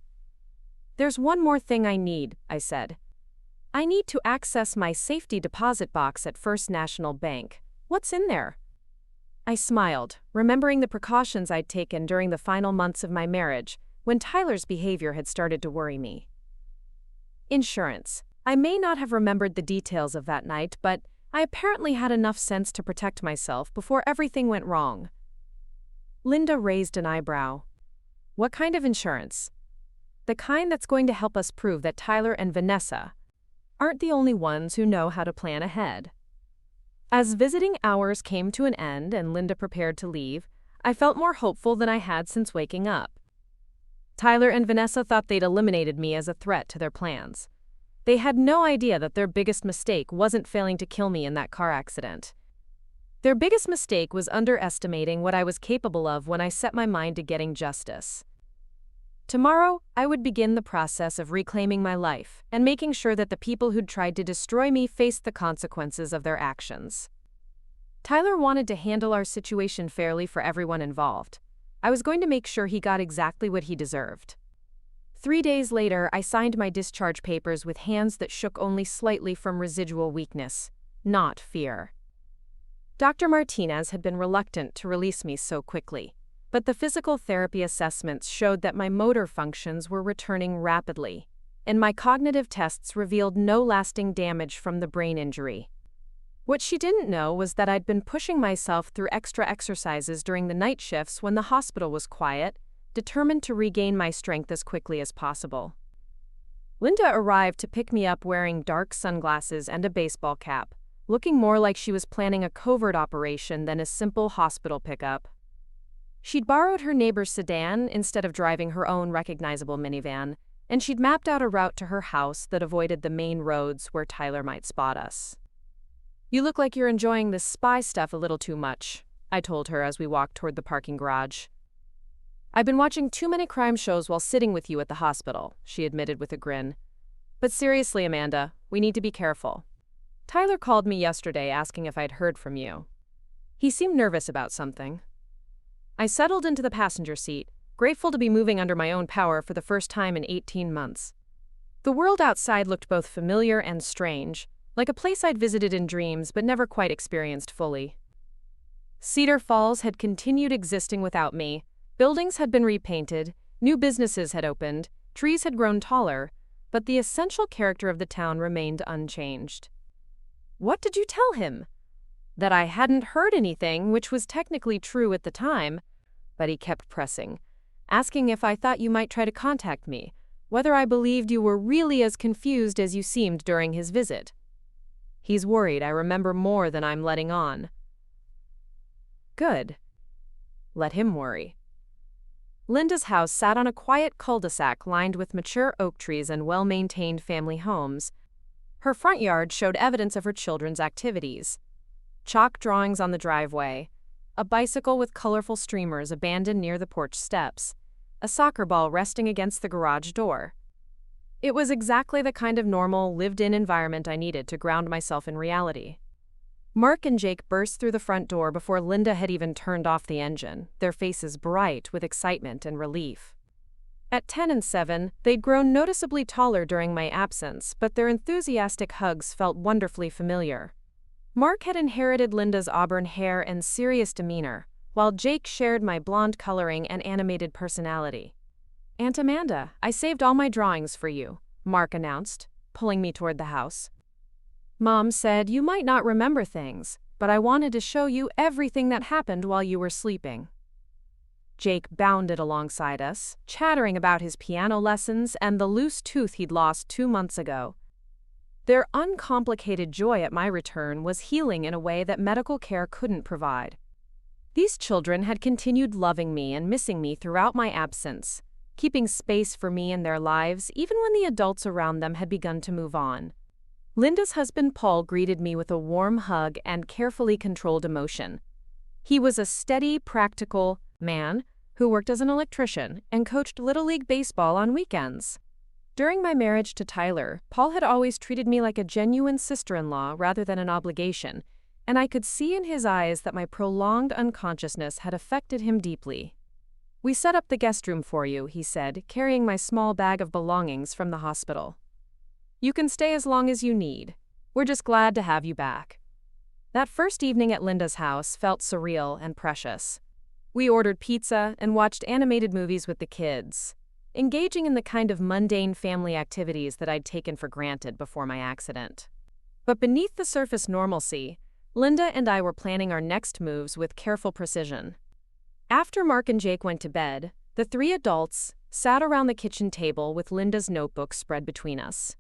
There's one more thing I need, I said. I need to access my safety deposit box at First National Bank. What's in there? I smiled, remembering the precautions I'd taken during the final months of my marriage, when Tyler's behavior had started to worry me. Insurance. I may not have remembered the details of that night, but I apparently had enough sense to protect myself before everything went wrong. Linda raised an eyebrow. What kind of insurance? The kind that's going to help us prove that Tyler and Vanessa aren't the only ones who know how to plan ahead. As visiting hours came to an end and Linda prepared to leave, I felt more hopeful than I had since waking up. Tyler and Vanessa thought they'd eliminated me as a threat to their plans. They had no idea that their biggest mistake wasn't failing to kill me in that car accident. Their biggest mistake was underestimating what I was capable of when I set my mind to getting justice. Tomorrow, I would begin the process of reclaiming my life and making sure that the people who'd tried to destroy me faced the consequences of their actions. Tyler wanted to handle our situation fairly for everyone involved. I was going to make sure he got exactly what he deserved. 3 days later, I signed my discharge papers with hands that shook only slightly from residual weakness, not fear. Dr. Martinez had been reluctant to release me so quickly, but the physical therapy assessments showed that my motor functions were returning rapidly, and my cognitive tests revealed no lasting damage from the brain injury. What she didn't know was that I'd been pushing myself through extra exercises during the night shifts when the hospital was quiet, determined to regain my strength as quickly as possible. Linda arrived to pick me up wearing dark sunglasses and a baseball cap, looking more like she was planning a covert operation than a simple hospital pickup. She'd borrowed her neighbor's sedan instead of driving her own recognizable minivan, and she'd mapped out a route to her house that avoided the main roads where Tyler might spot us. "You look like you're enjoying this spy stuff a little too much," I told her as we walked toward the parking garage. "I've been watching too many crime shows while sitting with you at the hospital," she admitted with a grin. "But seriously, Amanda, we need to be careful. Tyler called me yesterday asking if I'd heard from you. He seemed nervous about something." I settled into the passenger seat, grateful to be moving under my own power for the first time in 18 months. The world outside looked both familiar and strange, like a place I'd visited in dreams but never quite experienced fully. Cedar Falls had continued existing without me. Buildings had been repainted, new businesses had opened, trees had grown taller, but the essential character of the town remained unchanged. "What did you tell him?" That I hadn't heard anything, which was technically true at the time, but he kept pressing, asking if I thought you might try to contact me. whether I believed you were really as confused as you seemed during his visit. He's worried I remember more than I'm letting on. Good. Let him worry. Linda's house sat on a quiet cul-de-sac lined with mature oak trees and well-maintained family homes. Her front yard showed evidence of her children's activities. Chalk drawings on the driveway, a bicycle with colorful streamers abandoned near the porch steps, a soccer ball resting against the garage door. It was exactly the kind of normal, lived-in environment I needed to ground myself in reality. Mark and Jake burst through the front door before Linda had even turned off the engine, their faces bright with excitement and relief. At 10 and 7, they'd grown noticeably taller during my absence, but their enthusiastic hugs felt wonderfully familiar. Mark had inherited Linda's auburn hair and serious demeanor, while Jake shared my blonde coloring and animated personality. "Aunt Amanda, I saved all my drawings for you," Mark announced, pulling me toward the house. "Mom said you might not remember things, but I wanted to show you everything that happened while you were sleeping." Jake bounded alongside us, chattering about his piano lessons and the loose tooth he'd lost 2 months ago. Their uncomplicated joy at my return was healing in a way that medical care couldn't provide. These children had continued loving me and missing me throughout my absence, keeping space for me in their lives even when the adults around them had begun to move on. Linda's husband Paul greeted me with a warm hug and carefully controlled emotion. He was a steady, practical man who worked as an electrician and coached Little League baseball on weekends. During my marriage to Tyler, Paul had always treated me like a genuine sister-in-law rather than an obligation, and I could see in his eyes that my prolonged unconsciousness had affected him deeply. "We set up the guest room for you," he said, carrying my small bag of belongings from the hospital. "You can stay as long as you need. We're just glad to have you back." That first evening at Linda's house felt surreal and precious. We ordered pizza and watched animated movies with the kids, engaging in the kind of mundane family activities that I'd taken for granted before my accident. But beneath the surface normalcy, Linda and I were planning our next moves with careful precision. After Mark and Jake went to bed, the 3 adults sat around the kitchen table with Linda's notebook spread between us.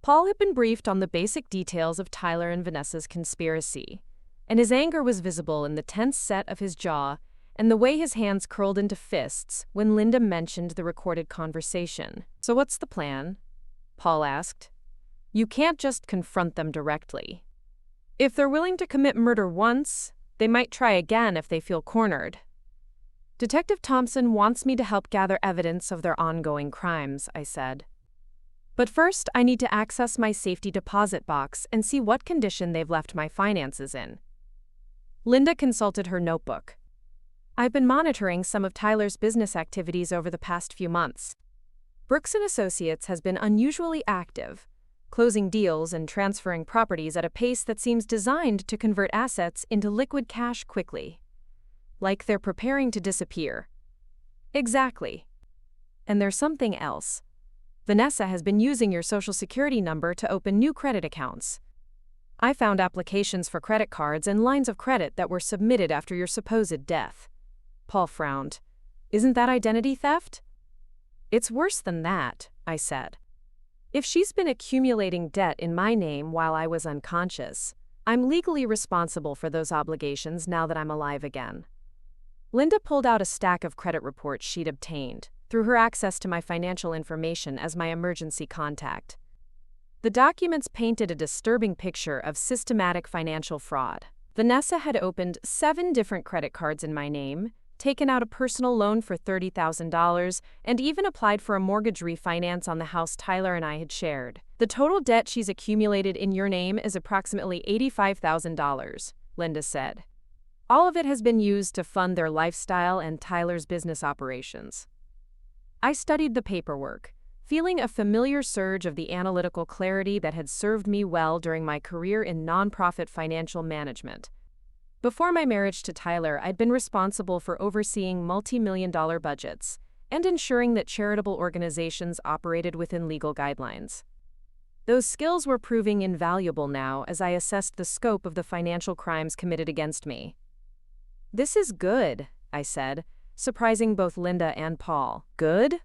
Paul had been briefed on the basic details of Tyler and Vanessa's conspiracy, and his anger was visible in the tense set of his jaw and the way his hands curled into fists when Linda mentioned the recorded conversation. "So what's the plan?" Paul asked. "You can't just confront them directly. If they're willing to commit murder once, they might try again if they feel cornered." "Detective Thompson wants me to help gather evidence of their ongoing crimes," I said. "But first, I need to access my safety deposit box and see what condition they've left my finances in." Linda consulted her notebook. "I've been monitoring some of Tyler's business activities over the past few months. Brooks and Associates has been unusually active, closing deals and transferring properties at a pace that seems designed to convert assets into liquid cash quickly. Like they're preparing to disappear." "Exactly. And there's something else. Vanessa has been using your social security number to open new credit accounts. I found applications for credit cards and lines of credit that were submitted after your supposed death." Paul frowned. "Isn't that identity theft?" "It's worse than that," I said. "If she's been accumulating debt in my name while I was unconscious, I'm legally responsible for those obligations now that I'm alive again." Linda pulled out a stack of credit reports she'd obtained through her access to my financial information as my emergency contact. The documents painted a disturbing picture of systematic financial fraud. Vanessa had opened 7 different credit cards in my name, taken out a personal loan for $30,000, and even applied for a mortgage refinance on the house Tyler and I had shared. "The total debt she's accumulated in your name is approximately $85,000, Linda said. "All of it has been used to fund their lifestyle and Tyler's business operations." I studied the paperwork, feeling a familiar surge of the analytical clarity that had served me well during my career in nonprofit financial management. Before my marriage to Tyler, I'd been responsible for overseeing multi-million-dollar budgets and ensuring that charitable organizations operated within legal guidelines. Those skills were proving invaluable now as I assessed the scope of the financial crimes committed against me. "This is good," I said, surprising both Linda and Paul. "Good?"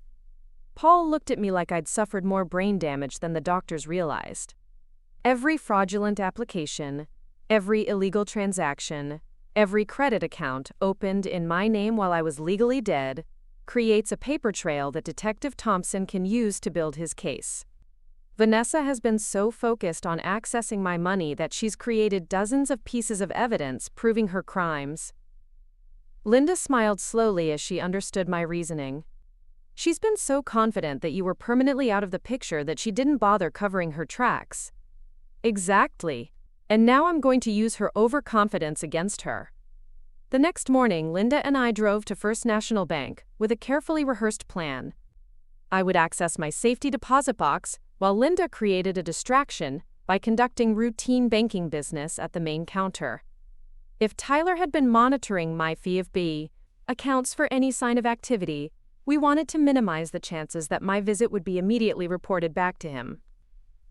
Paul looked at me like I'd suffered more brain damage than the doctors realized. Every fraudulent application, every illegal transaction, every credit account opened in my name while I was legally dead creates a paper trail that Detective Thompson can use to build his case. Vanessa has been so focused on accessing my money that she's created dozens of pieces of evidence proving her crimes. Linda smiled slowly as she understood my reasoning. She's been so confident that you were permanently out of the picture that she didn't bother covering her tracks. Exactly. And now I'm going to use her overconfidence against her. The next morning, Linda and I drove to First National Bank with a carefully rehearsed plan. I would access my safety deposit box, while Linda created a distraction by conducting routine banking business at the main counter. If Tyler had been monitoring my FIFB accounts for any sign of activity, we wanted to minimize the chances that my visit would be immediately reported back to him.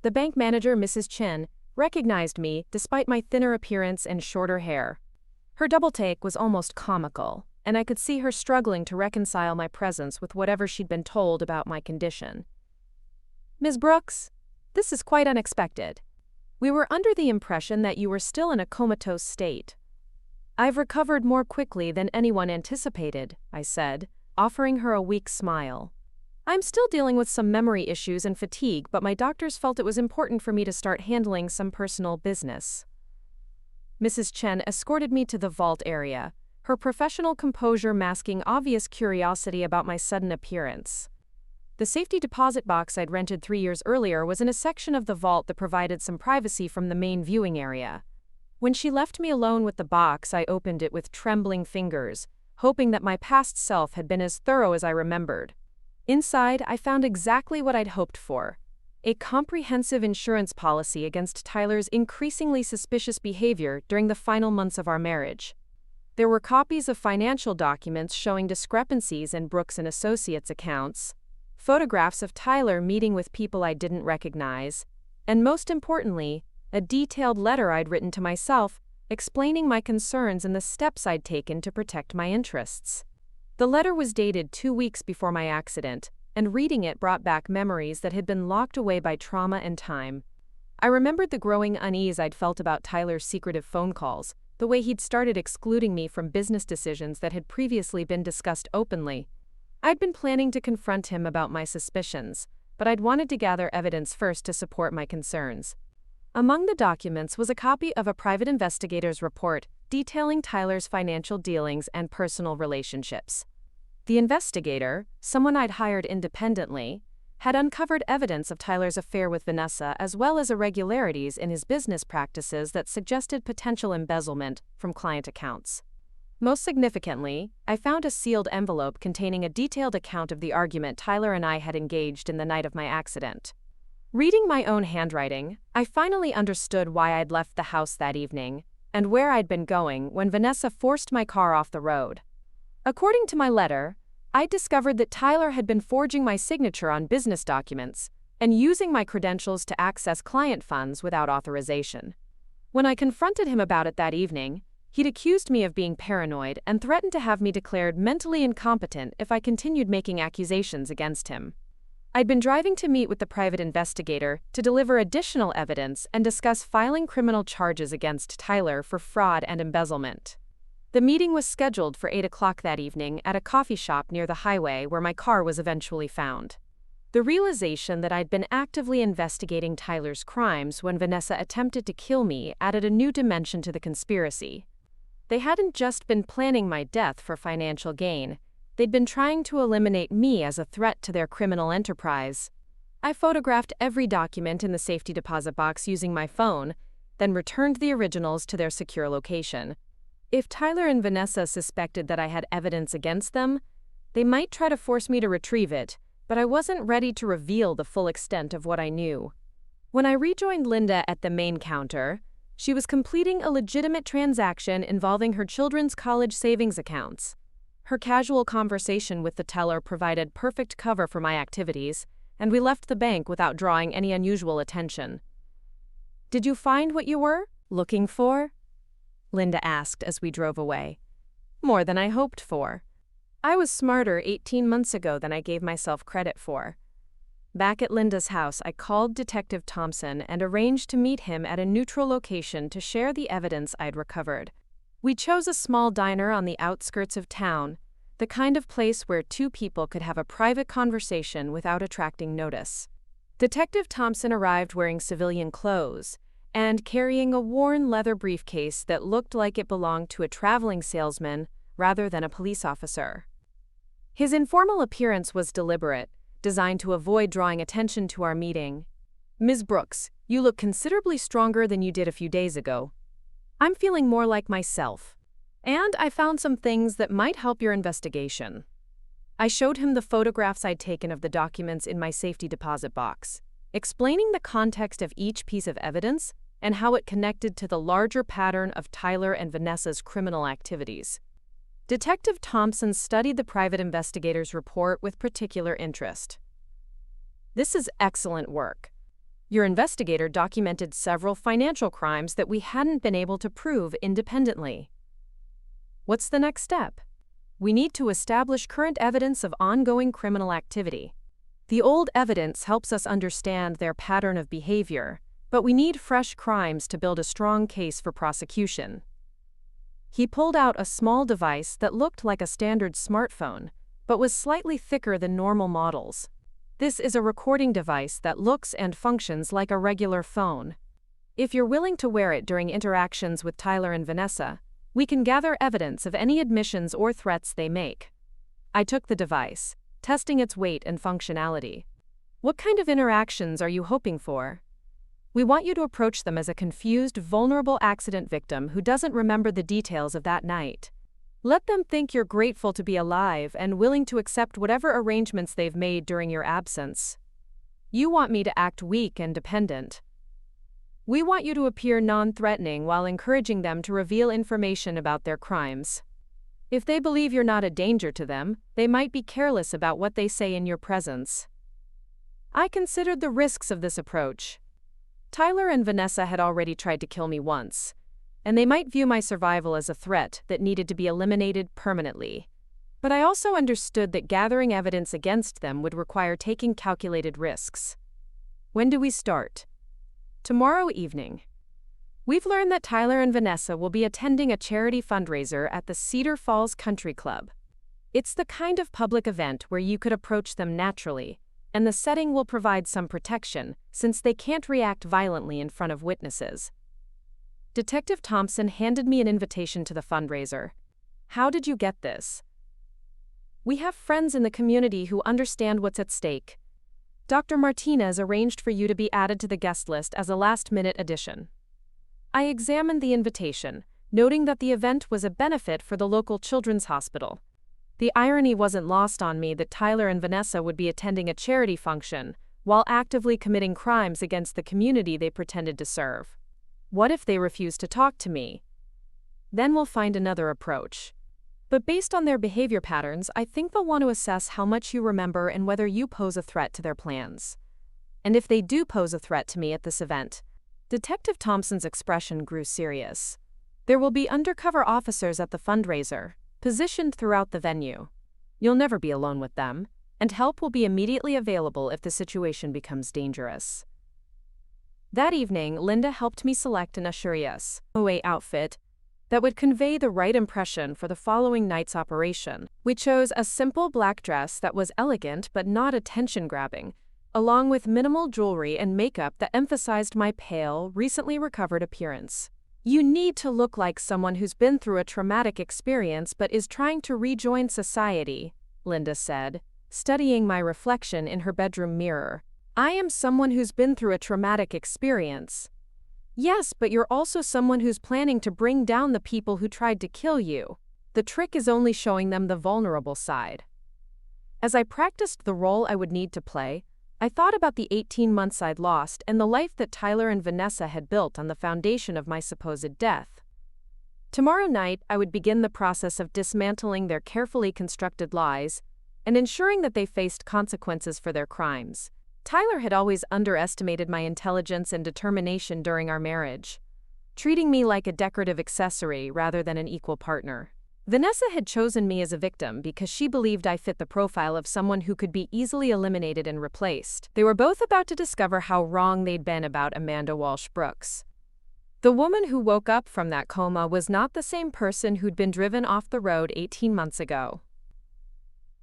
The bank manager, Mrs. Chen, recognized me despite my thinner appearance and shorter hair. Her double take was almost comical, and I could see her struggling to reconcile my presence with whatever she'd been told about my condition. Ms. Brooks, this is quite unexpected. We were under the impression that you were still in a comatose state. I've recovered more quickly than anyone anticipated, I said, offering her a weak smile. I'm still dealing with some memory issues and fatigue, but my doctors felt it was important for me to start handling some personal business. Mrs. Chen escorted me to the vault area, her professional composure masking obvious curiosity about my sudden appearance. The safety deposit box I'd rented 3 years earlier was in a section of the vault that provided some privacy from the main viewing area. When she left me alone with the box, I opened it with trembling fingers, hoping that my past self had been as thorough as I remembered. Inside, I found exactly what I'd hoped for: a comprehensive insurance policy against Tyler's increasingly suspicious behavior during the final months of our marriage. There were copies of financial documents showing discrepancies in Brooks and Associates accounts, photographs of Tyler meeting with people I didn't recognize, and most importantly, a detailed letter I'd written to myself explaining my concerns and the steps I'd taken to protect my interests. The letter was dated 2 weeks before my accident, and reading it brought back memories that had been locked away by trauma and time. I remembered the growing unease I'd felt about Tyler's secretive phone calls, the way he'd started excluding me from business decisions that had previously been discussed openly. I'd been planning to confront him about my suspicions, but I'd wanted to gather evidence first to support my concerns. Among the documents was a copy of a private investigator's report detailing Tyler's financial dealings and personal relationships. The investigator, someone I'd hired independently, had uncovered evidence of Tyler's affair with Vanessa as well as irregularities in his business practices that suggested potential embezzlement from client accounts. Most significantly, I found a sealed envelope containing a detailed account of the argument Tyler and I had engaged in the night of my accident. Reading my own handwriting, I finally understood why I'd left the house that evening and where I'd been going when Vanessa forced my car off the road. According to my letter, I'd discovered that Tyler had been forging my signature on business documents and using my credentials to access client funds without authorization. When I confronted him about it that evening, he'd accused me of being paranoid and threatened to have me declared mentally incompetent if I continued making accusations against him. I'd been driving to meet with the private investigator to deliver additional evidence and discuss filing criminal charges against Tyler for fraud and embezzlement. The meeting was scheduled for 8 o'clock that evening at a coffee shop near the highway where my car was eventually found. The realization that I'd been actively investigating Tyler's crimes when Vanessa attempted to kill me added a new dimension to the conspiracy. They hadn't just been planning my death for financial gain. They'd been trying to eliminate me as a threat to their criminal enterprise. I photographed every document in the safety deposit box using my phone, then returned the originals to their secure location. If Tyler and Vanessa suspected that I had evidence against them, they might try to force me to retrieve it, but I wasn't ready to reveal the full extent of what I knew. When I rejoined Linda at the main counter, she was completing a legitimate transaction involving her children's college savings accounts. Her casual conversation with the teller provided perfect cover for my activities, and we left the bank without drawing any unusual attention. "Did you find what you were looking for?" Linda asked as we drove away. "More than I hoped for." I was smarter 18 months ago than I gave myself credit for. Back at Linda's house, I called Detective Thompson and arranged to meet him at a neutral location to share the evidence I'd recovered. We chose a small diner on the outskirts of town, the kind of place where two people could have a private conversation without attracting notice. Detective Thompson arrived wearing civilian clothes and carrying a worn leather briefcase that looked like it belonged to a traveling salesman rather than a police officer. His informal appearance was deliberate, designed to avoid drawing attention to our meeting. "Ms. Brooks, you look considerably stronger than you did a few days ago. I'm feeling more like myself. And I found some things that might help your investigation." I showed him the photographs I'd taken of the documents in my safety deposit box, explaining the context of each piece of evidence and how it connected to the larger pattern of Tyler and Vanessa's criminal activities. Detective Thompson studied the private investigator's report with particular interest. "This is excellent work. Your investigator documented several financial crimes that we hadn't been able to prove independently. What's the next step? We need to establish current evidence of ongoing criminal activity. The old evidence helps us understand their pattern of behavior, but we need fresh crimes to build a strong case for prosecution." He pulled out a small device that looked like a standard smartphone, but was slightly thicker than normal models. "This is a recording device that looks and functions like a regular phone. If you're willing to wear it during interactions with Tyler and Vanessa, we can gather evidence of any admissions or threats they make." I took the device, testing its weight and functionality. "What kind of interactions are you hoping for?" "We want you to approach them as a confused, vulnerable accident victim who doesn't remember the details of that night. Let them think you're grateful to be alive and willing to accept whatever arrangements they've made during your absence. You want me to act weak and dependent. We want you to appear non-threatening while encouraging them to reveal information about their crimes. If they believe you're not a danger to them, they might be careless about what they say in your presence." I considered the risks of this approach. Tyler and Vanessa had already tried to kill me once, and they might view my survival as a threat that needed to be eliminated permanently. But I also understood that gathering evidence against them would require taking calculated risks. "When do we start?" "Tomorrow evening. We've learned that Tyler and Vanessa will be attending a charity fundraiser at the Cedar Falls Country Club. It's the kind of public event where you could approach them naturally, and the setting will provide some protection since they can't react violently in front of witnesses." Detective Thompson handed me an invitation to the fundraiser. "How did you get this?" "We have friends in the community who understand what's at stake. Dr. Martinez arranged for you to be added to the guest list as a last-minute addition." I examined the invitation, noting that the event was a benefit for the local children's hospital. The irony wasn't lost on me that Tyler and Vanessa would be attending a charity function while actively committing crimes against the community they pretended to serve. What if they refuse to talk to me? Then we'll find another approach. But based on their behavior patterns, I think they'll want to assess how much you remember and whether you pose a threat to their plans. And if they do pose a threat to me at this event, Detective Thompson's expression grew serious. "There will be undercover officers at the fundraiser, positioned throughout the venue. You'll never be alone with them, and help will be immediately available if the situation becomes dangerous." That evening, Linda helped me select an luxurious outfit that would convey the right impression for the following night's operation. We chose a simple black dress that was elegant but not attention-grabbing, along with minimal jewelry and makeup that emphasized my pale, recently recovered appearance. "You need to look like someone who's been through a traumatic experience but is trying to rejoin society," Linda said, studying my reflection in her bedroom mirror. "I am someone who's been through a traumatic experience." "Yes, but you're also someone who's planning to bring down the people who tried to kill you. The trick is only showing them the vulnerable side." As I practiced the role I would need to play, I thought about the 18 months I'd lost and the life that Tyler and Vanessa had built on the foundation of my supposed death. Tomorrow night, I would begin the process of dismantling their carefully constructed lies and ensuring that they faced consequences for their crimes. Tyler had always underestimated my intelligence and determination during our marriage, treating me like a decorative accessory rather than an equal partner. Vanessa had chosen me as a victim because she believed I fit the profile of someone who could be easily eliminated and replaced. They were both about to discover how wrong they'd been about Amanda Walsh Brooks. The woman who woke up from that coma was not the same person who'd been driven off the road 18 months ago.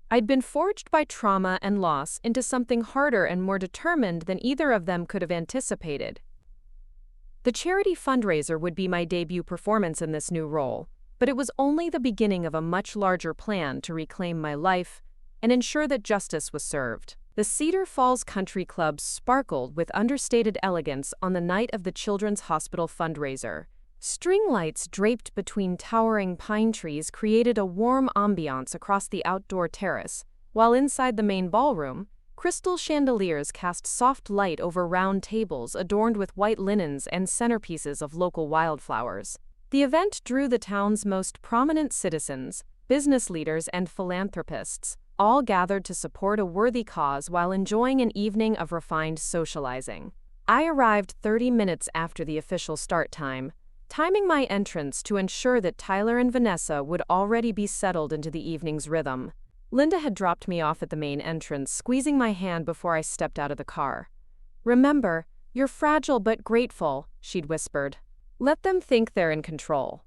I'd been forged by trauma and loss into something harder and more determined than either of them could have anticipated. The charity fundraiser would be my debut performance in this new role, but it was only the beginning of a much larger plan to reclaim my life and ensure that justice was served. The Cedar Falls Country Club sparkled with understated elegance on the night of the Children's Hospital fundraiser. String lights draped between towering pine trees created a warm ambiance across the outdoor terrace, while inside the main ballroom, crystal chandeliers cast soft light over round tables adorned with white linens and centerpieces of local wildflowers. The event drew the town's most prominent citizens, business leaders, and philanthropists, all gathered to support a worthy cause while enjoying an evening of refined socializing. I arrived 30 minutes after the official start time, timing my entrance to ensure that Tyler and Vanessa would already be settled into the evening's rhythm. Linda had dropped me off at the main entrance, squeezing my hand before I stepped out of the car. "Remember, you're fragile but grateful," she'd whispered. "Let them think they're in control."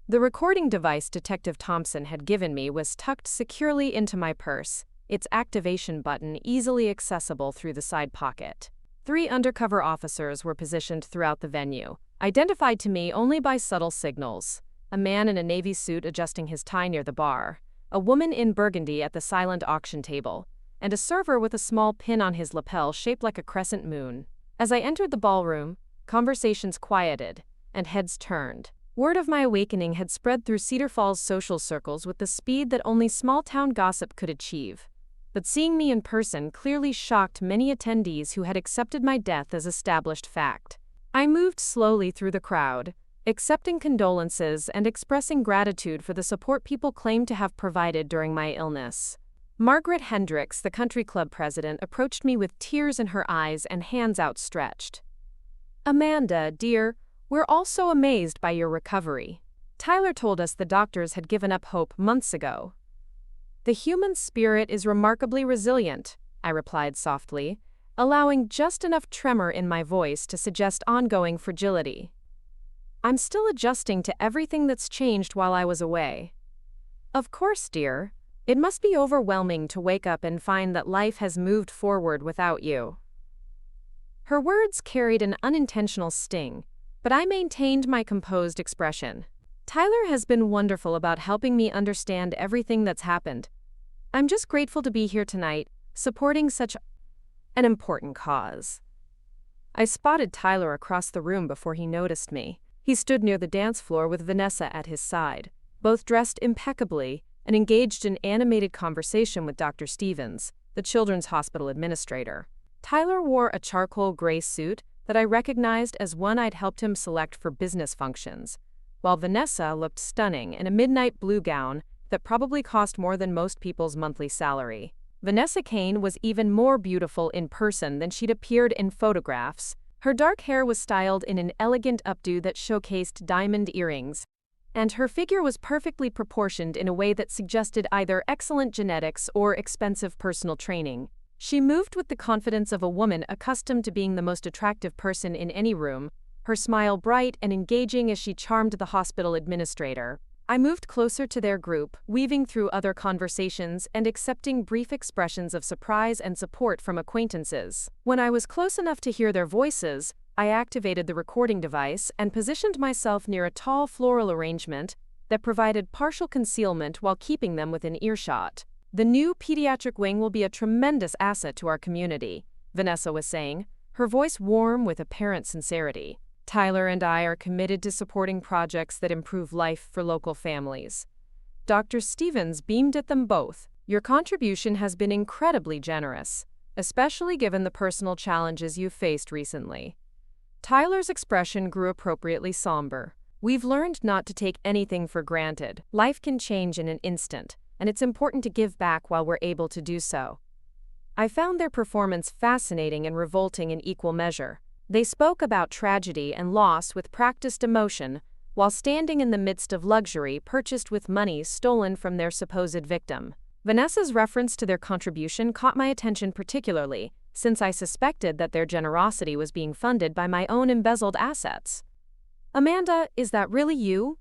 The recording device Detective Thompson had given me was tucked securely into my purse, its activation button easily accessible through the side pocket. 3 undercover officers were positioned throughout the venue, identified to me only by subtle signals: a man in a navy suit adjusting his tie near the bar, a woman in burgundy at the silent auction table, and a server with a small pin on his lapel shaped like a crescent moon. As I entered the ballroom, conversations quieted, and heads turned. Word of my awakening had spread through Cedar Falls social circles with the speed that only small-town gossip could achieve. But seeing me in person clearly shocked many attendees who had accepted my death as established fact. I moved slowly through the crowd, accepting condolences and expressing gratitude for the support people claimed to have provided during my illness. Margaret Hendricks, the country club president, approached me with tears in her eyes and hands outstretched. "Amanda, dear, we're all so amazed by your recovery. Tyler told us the doctors had given up hope months ago." "The human spirit is remarkably resilient," I replied softly, allowing just enough tremor in my voice to suggest ongoing fragility. "I'm still adjusting to everything that's changed while I was away." "Of course, dear. It must be overwhelming to wake up and find that life has moved forward without you." Her words carried an unintentional sting, but I maintained my composed expression. "Tyler has been wonderful about helping me understand everything that's happened. I'm just grateful to be here tonight, supporting such an important cause." I spotted Tyler across the room before he noticed me. He stood near the dance floor with Vanessa at his side, both dressed impeccably and engaged in animated conversation with Dr. Stevens, the Children's Hospital administrator. Tyler wore a charcoal gray suit that I recognized as one I'd helped him select for business functions, while Vanessa looked stunning in a midnight blue gown that probably cost more than most people's monthly salary. Vanessa Kane was even more beautiful in person than she'd appeared in photographs. Her dark hair was styled in an elegant updo that showcased diamond earrings, and her figure was perfectly proportioned in a way that suggested either excellent genetics or expensive personal training. She moved with the confidence of a woman accustomed to being the most attractive person in any room, her smile bright and engaging as she charmed the hospital administrator. I moved closer to their group, weaving through other conversations and accepting brief expressions of surprise and support from acquaintances. When I was close enough to hear their voices, I activated the recording device and positioned myself near a tall floral arrangement that provided partial concealment while keeping them within earshot. "The new pediatric wing will be a tremendous asset to our community," Vanessa was saying, her voice warm with apparent sincerity. "Tyler and I are committed to supporting projects that improve life for local families." Dr. Stevens beamed at them both. "Your contribution has been incredibly generous, especially given the personal challenges you've faced recently." Tyler's expression grew appropriately somber. "We've learned not to take anything for granted. Life can change in an instant, and it's important to give back while we're able to do so." I found their performance fascinating and revolting in equal measure. They spoke about tragedy and loss with practiced emotion, while standing in the midst of luxury purchased with money stolen from their supposed victim. Vanessa's reference to their contribution caught my attention particularly, since I suspected that their generosity was being funded by my own embezzled assets. "Amanda, is that really you?"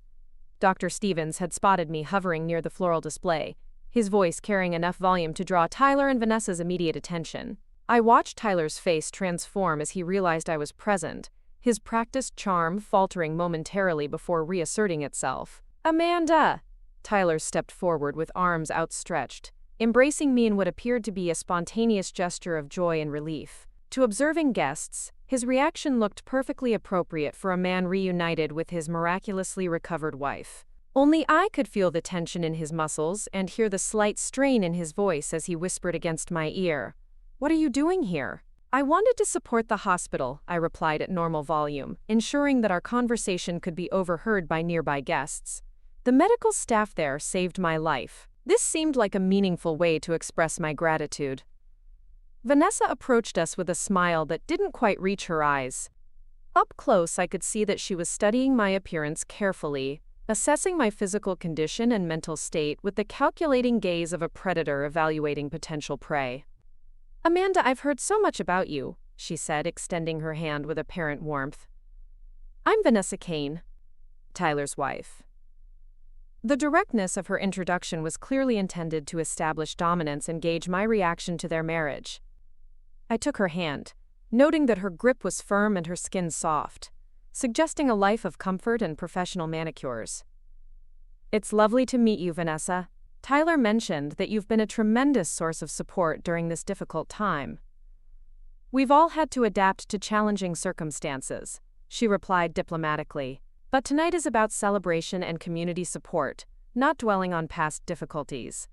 Dr. Stevens had spotted me hovering near the floral display, his voice carrying enough volume to draw Tyler and Vanessa's immediate attention. I watched Tyler's face transform as he realized I was present, his practiced charm faltering momentarily before reasserting itself. "Amanda!" Tyler stepped forward with arms outstretched, embracing me in what appeared to be a spontaneous gesture of joy and relief. To observing guests, his reaction looked perfectly appropriate for a man reunited with his miraculously recovered wife. Only I could feel the tension in his muscles and hear the slight strain in his voice as he whispered against my ear. "What are you doing here?" "I wanted to support the hospital," I replied at normal volume, ensuring that our conversation could be overheard by nearby guests. "The medical staff there saved my life." This seemed like a meaningful way to express my gratitude. Vanessa approached us with a smile that didn't quite reach her eyes. Up close, I could see that she was studying my appearance carefully, assessing my physical condition and mental state with the calculating gaze of a predator evaluating potential prey. "Amanda, I've heard so much about you," she said, extending her hand with apparent warmth. "I'm Vanessa Kane, Tyler's wife." The directness of her introduction was clearly intended to establish dominance and gauge my reaction to their marriage. I took her hand, noting that her grip was firm and her skin soft, suggesting a life of comfort and professional manicures. "It's lovely to meet you, Vanessa. Tyler mentioned that you've been a tremendous source of support during this difficult time." "We've all had to adapt to challenging circumstances," she replied diplomatically. "But tonight is about celebration and community support, not dwelling on past difficulties."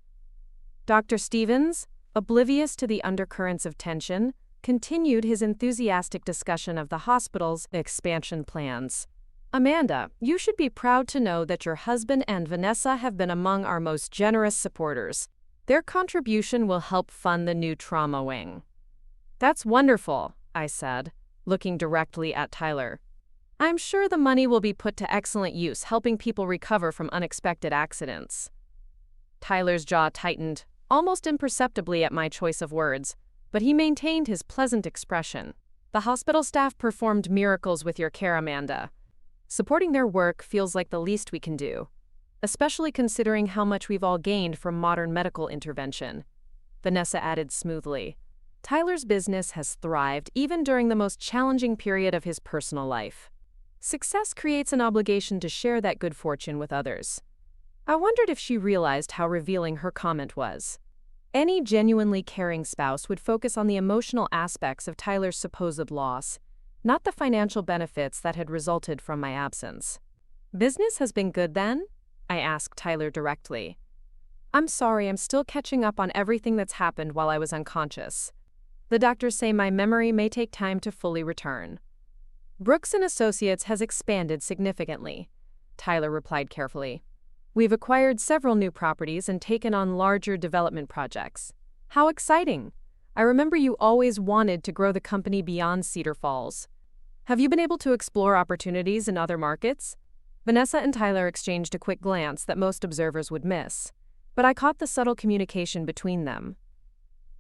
Dr. Stevens, oblivious to the undercurrents of tension, continued his enthusiastic discussion of the hospital's expansion plans. "Amanda, you should be proud to know that your husband and Vanessa have been among our most generous supporters. Their contribution will help fund the new trauma wing." "That's wonderful," I said, looking directly at Tyler. "I'm sure the money will be put to excellent use helping people recover from unexpected accidents." Tyler's jaw tightened, almost imperceptibly at my choice of words, but he maintained his pleasant expression. "The hospital staff performed miracles with your care, Amanda. Supporting their work feels like the least we can do, especially considering how much we've all gained from modern medical intervention," Vanessa added smoothly. "Tyler's business has thrived even during the most challenging period of his personal life. Success creates an obligation to share that good fortune with others." I wondered if she realized how revealing her comment was. Any genuinely caring spouse would focus on the emotional aspects of Tyler's supposed loss, not the financial benefits that had resulted from my absence. "Business has been good then?" I asked Tyler directly. "I'm sorry, I'm still catching up on everything that's happened while I was unconscious. The doctors say my memory may take time to fully return." "Brooks and Associates has expanded significantly," Tyler replied carefully. "We've acquired several new properties and taken on larger development projects." "How exciting! I remember you always wanted to grow the company beyond Cedar Falls. Have you been able to explore opportunities in other markets?" Vanessa and Tyler exchanged a quick glance that most observers would miss, but I caught the subtle communication between them.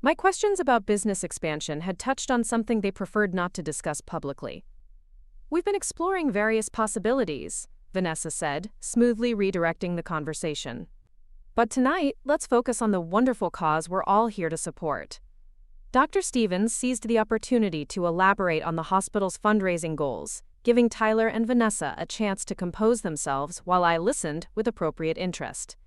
My questions about business expansion had touched on something they preferred not to discuss publicly. "We've been exploring various possibilities," Vanessa said, smoothly redirecting the conversation. "But tonight, let's focus on the wonderful cause we're all here to support." Dr. Stevens seized the opportunity to elaborate on the hospital's fundraising goals, giving Tyler and Vanessa a chance to compose themselves while I listened with appropriate interest.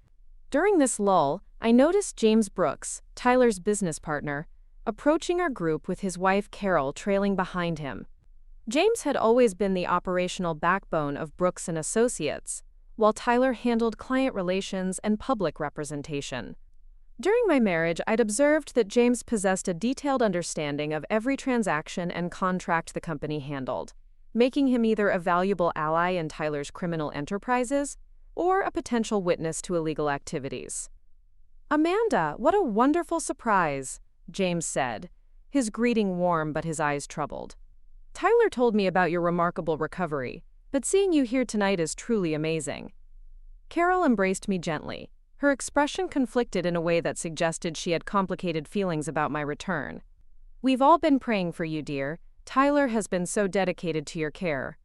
During this lull, I noticed James Brooks, Tyler's business partner, approaching our group with his wife Carol trailing behind him. James had always been the operational backbone of Brooks and Associates, while Tyler handled client relations and public representation. During my marriage, I'd observed that James possessed a detailed understanding of every transaction and contract the company handled, making him either a valuable ally in Tyler's criminal enterprises or a potential witness to illegal activities. "Amanda, what a wonderful surprise," James said, his greeting warm but his eyes troubled. "Tyler told me about your remarkable recovery, but seeing you here tonight is truly amazing." Carol embraced me gently. Her expression conflicted in a way that suggested she had complicated feelings about my return. "We've all been praying for you, dear. Tyler has been so dedicated to your care."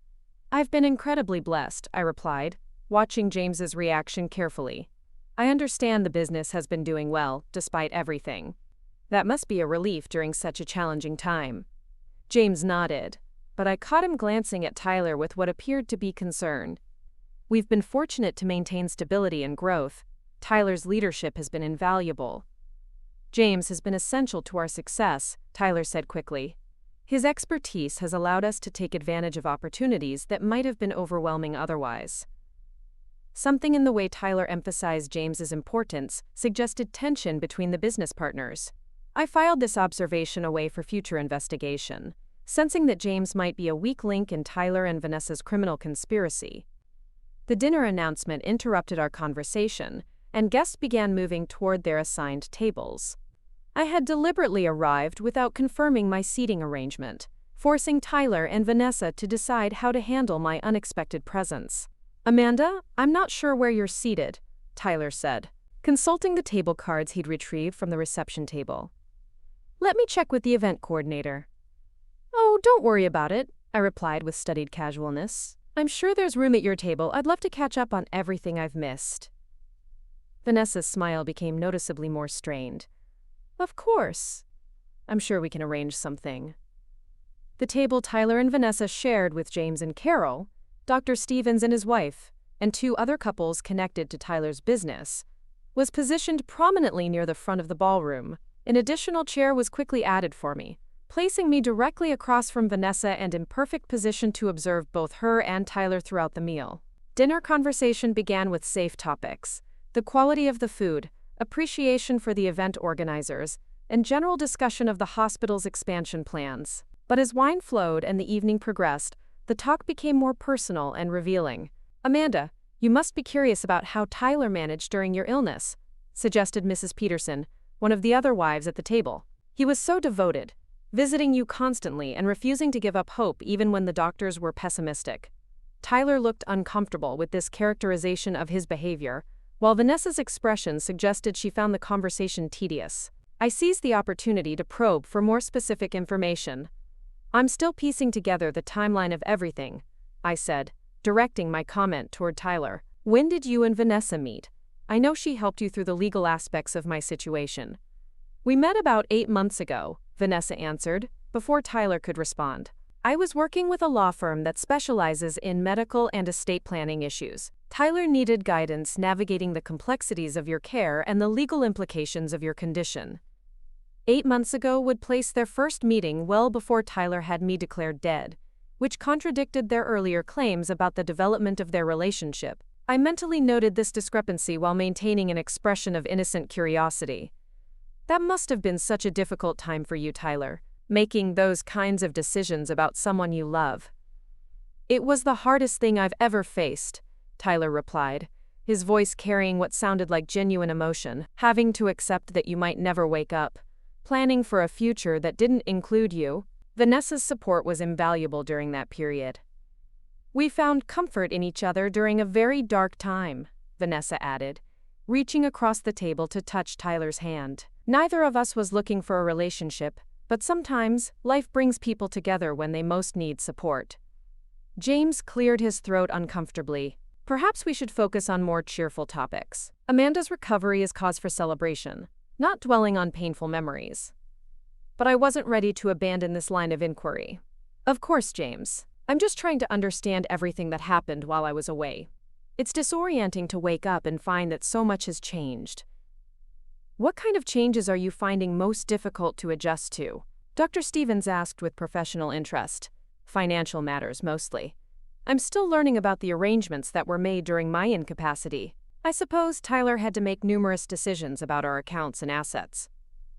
"I've been incredibly blessed," I replied, watching James's reaction carefully. "I understand the business has been doing well, despite everything." "That must be a relief during such a challenging time." James nodded, but I caught him glancing at Tyler with what appeared to be concern. "We've been fortunate to maintain stability and growth. Tyler's leadership has been invaluable." "James has been essential to our success," Tyler said quickly. "His expertise has allowed us to take advantage of opportunities that might have been overwhelming otherwise." Something in the way Tyler emphasized James's importance suggested tension between the business partners. I filed this observation away for future investigation, sensing that James might be a weak link in Tyler and Vanessa's criminal conspiracy. The dinner announcement interrupted our conversation, and guests began moving toward their assigned tables. I had deliberately arrived without confirming my seating arrangement, forcing Tyler and Vanessa to decide how to handle my unexpected presence. "Amanda, I'm not sure where you're seated," Tyler said, consulting the table cards he'd retrieved from the reception table. "Let me check with the event coordinator." "Oh, don't worry about it," I replied with studied casualness. "I'm sure there's room at your table. I'd love to catch up on everything I've missed." Vanessa's smile became noticeably more strained. "Of course. I'm sure we can arrange something." The table Tyler and Vanessa shared with James and Carol, Dr. Stevens and his wife, and two other couples connected to Tyler's business, was positioned prominently near the front of the ballroom. An additional chair was quickly added for me, placing me directly across from Vanessa and in perfect position to observe both her and Tyler throughout the meal. Dinner conversation began with safe topics: the quality of the food, appreciation for the event organizers, and general discussion of the hospital's expansion plans. But as wine flowed and the evening progressed, the talk became more personal and revealing. "Amanda, you must be curious about how Tyler managed during your illness," suggested Mrs. Peterson, one of the other wives at the table. "He was so devoted, visiting you constantly and refusing to give up hope even when the doctors were pessimistic." Tyler looked uncomfortable with this characterization of his behavior, while Vanessa's expression suggested she found the conversation tedious. I seized the opportunity to probe for more specific information. "I'm still piecing together the timeline of everything," I said, directing my comment toward Tyler. "When did you and Vanessa meet? I know she helped you through the legal aspects of my situation." "We met about 8 months ago," Vanessa answered, before Tyler could respond. "I was working with a law firm that specializes in medical and estate planning issues. Tyler needed guidance navigating the complexities of your care and the legal implications of your condition." 8 months ago would place their first meeting well before Tyler had me declared dead, which contradicted their earlier claims about the development of their relationship. I mentally noted this discrepancy while maintaining an expression of innocent curiosity. "That must have been such a difficult time for you, Tyler, making those kinds of decisions about someone you love." "It was the hardest thing I've ever faced," Tyler replied, his voice carrying what sounded like genuine emotion. "Having to accept that you might never wake up. Planning for a future that didn't include you." Vanessa's support was invaluable during that period. "We found comfort in each other during a very dark time," Vanessa added, reaching across the table to touch Tyler's hand. "Neither of us was looking for a relationship, but sometimes life brings people together when they most need support." James cleared his throat uncomfortably. "Perhaps we should focus on more cheerful topics. Amanda's recovery is cause for celebration, not dwelling on painful memories." But I wasn't ready to abandon this line of inquiry. "Of course, James. I'm just trying to understand everything that happened while I was away. It's disorienting to wake up and find that so much has changed." "What kind of changes are you finding most difficult to adjust to?" Dr. Stevens asked with professional interest. "Financial matters, mostly. I'm still learning about the arrangements that were made during my incapacity. I suppose Tyler had to make numerous decisions about our accounts and assets."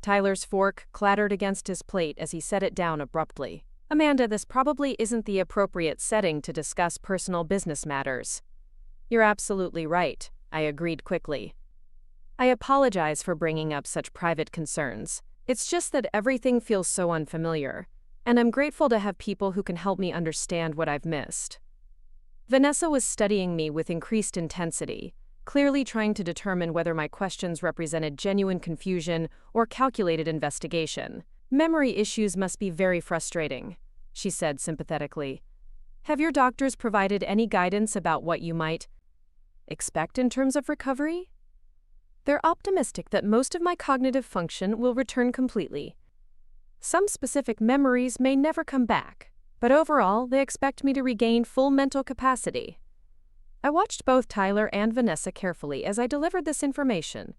Tyler's fork clattered against his plate as he set it down abruptly. "Amanda, this probably isn't the appropriate setting to discuss personal business matters." "You're absolutely right," I agreed quickly. "I apologize for bringing up such private concerns. It's just that everything feels so unfamiliar, and I'm grateful to have people who can help me understand what I've missed." Vanessa was studying me with increased intensity, clearly trying to determine whether my questions represented genuine confusion or calculated investigation. "Memory issues must be very frustrating," she said sympathetically. "Have your doctors provided any guidance about what you might expect in terms of recovery?" "They're optimistic that most of my cognitive function will return completely. Some specific memories may never come back, but overall, they expect me to regain full mental capacity." I watched both Tyler and Vanessa carefully as I delivered this information,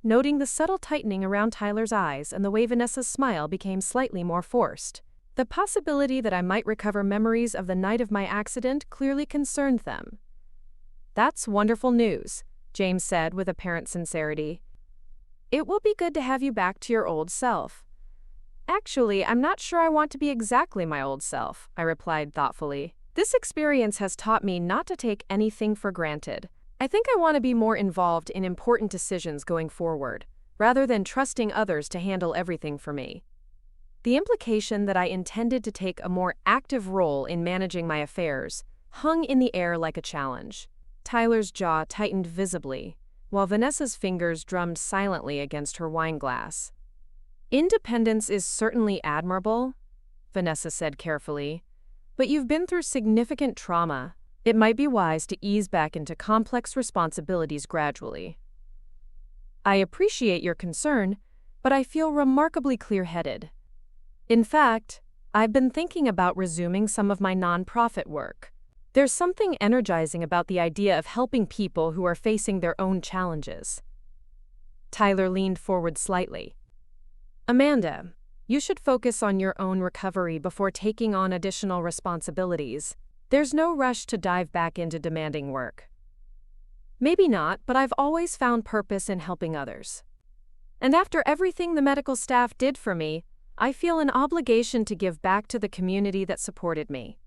noting the subtle tightening around Tyler's eyes and the way Vanessa's smile became slightly more forced. The possibility that I might recover memories of the night of my accident clearly concerned them. "That's wonderful news," James said with apparent sincerity. "It will be good to have you back to your old self." "Actually, I'm not sure I want to be exactly my old self," I replied thoughtfully. "This experience has taught me not to take anything for granted. I think I want to be more involved in important decisions going forward, rather than trusting others to handle everything for me." The implication that I intended to take a more active role in managing my affairs hung in the air like a challenge. Tyler's jaw tightened visibly, while Vanessa's fingers drummed silently against her wine glass. "Independence is certainly admirable," Vanessa said carefully, "but you've been through significant trauma. It might be wise to ease back into complex responsibilities gradually." "I appreciate your concern, but I feel remarkably clear-headed. In fact, I've been thinking about resuming some of my nonprofit work. There's something energizing about the idea of helping people who are facing their own challenges." Tyler leaned forward slightly. "Amanda, you should focus on your own recovery before taking on additional responsibilities. There's no rush to dive back into demanding work." "Maybe not, but I've always found purpose in helping others. And after everything the medical staff did for me, I feel an obligation to give back to the community that supported me."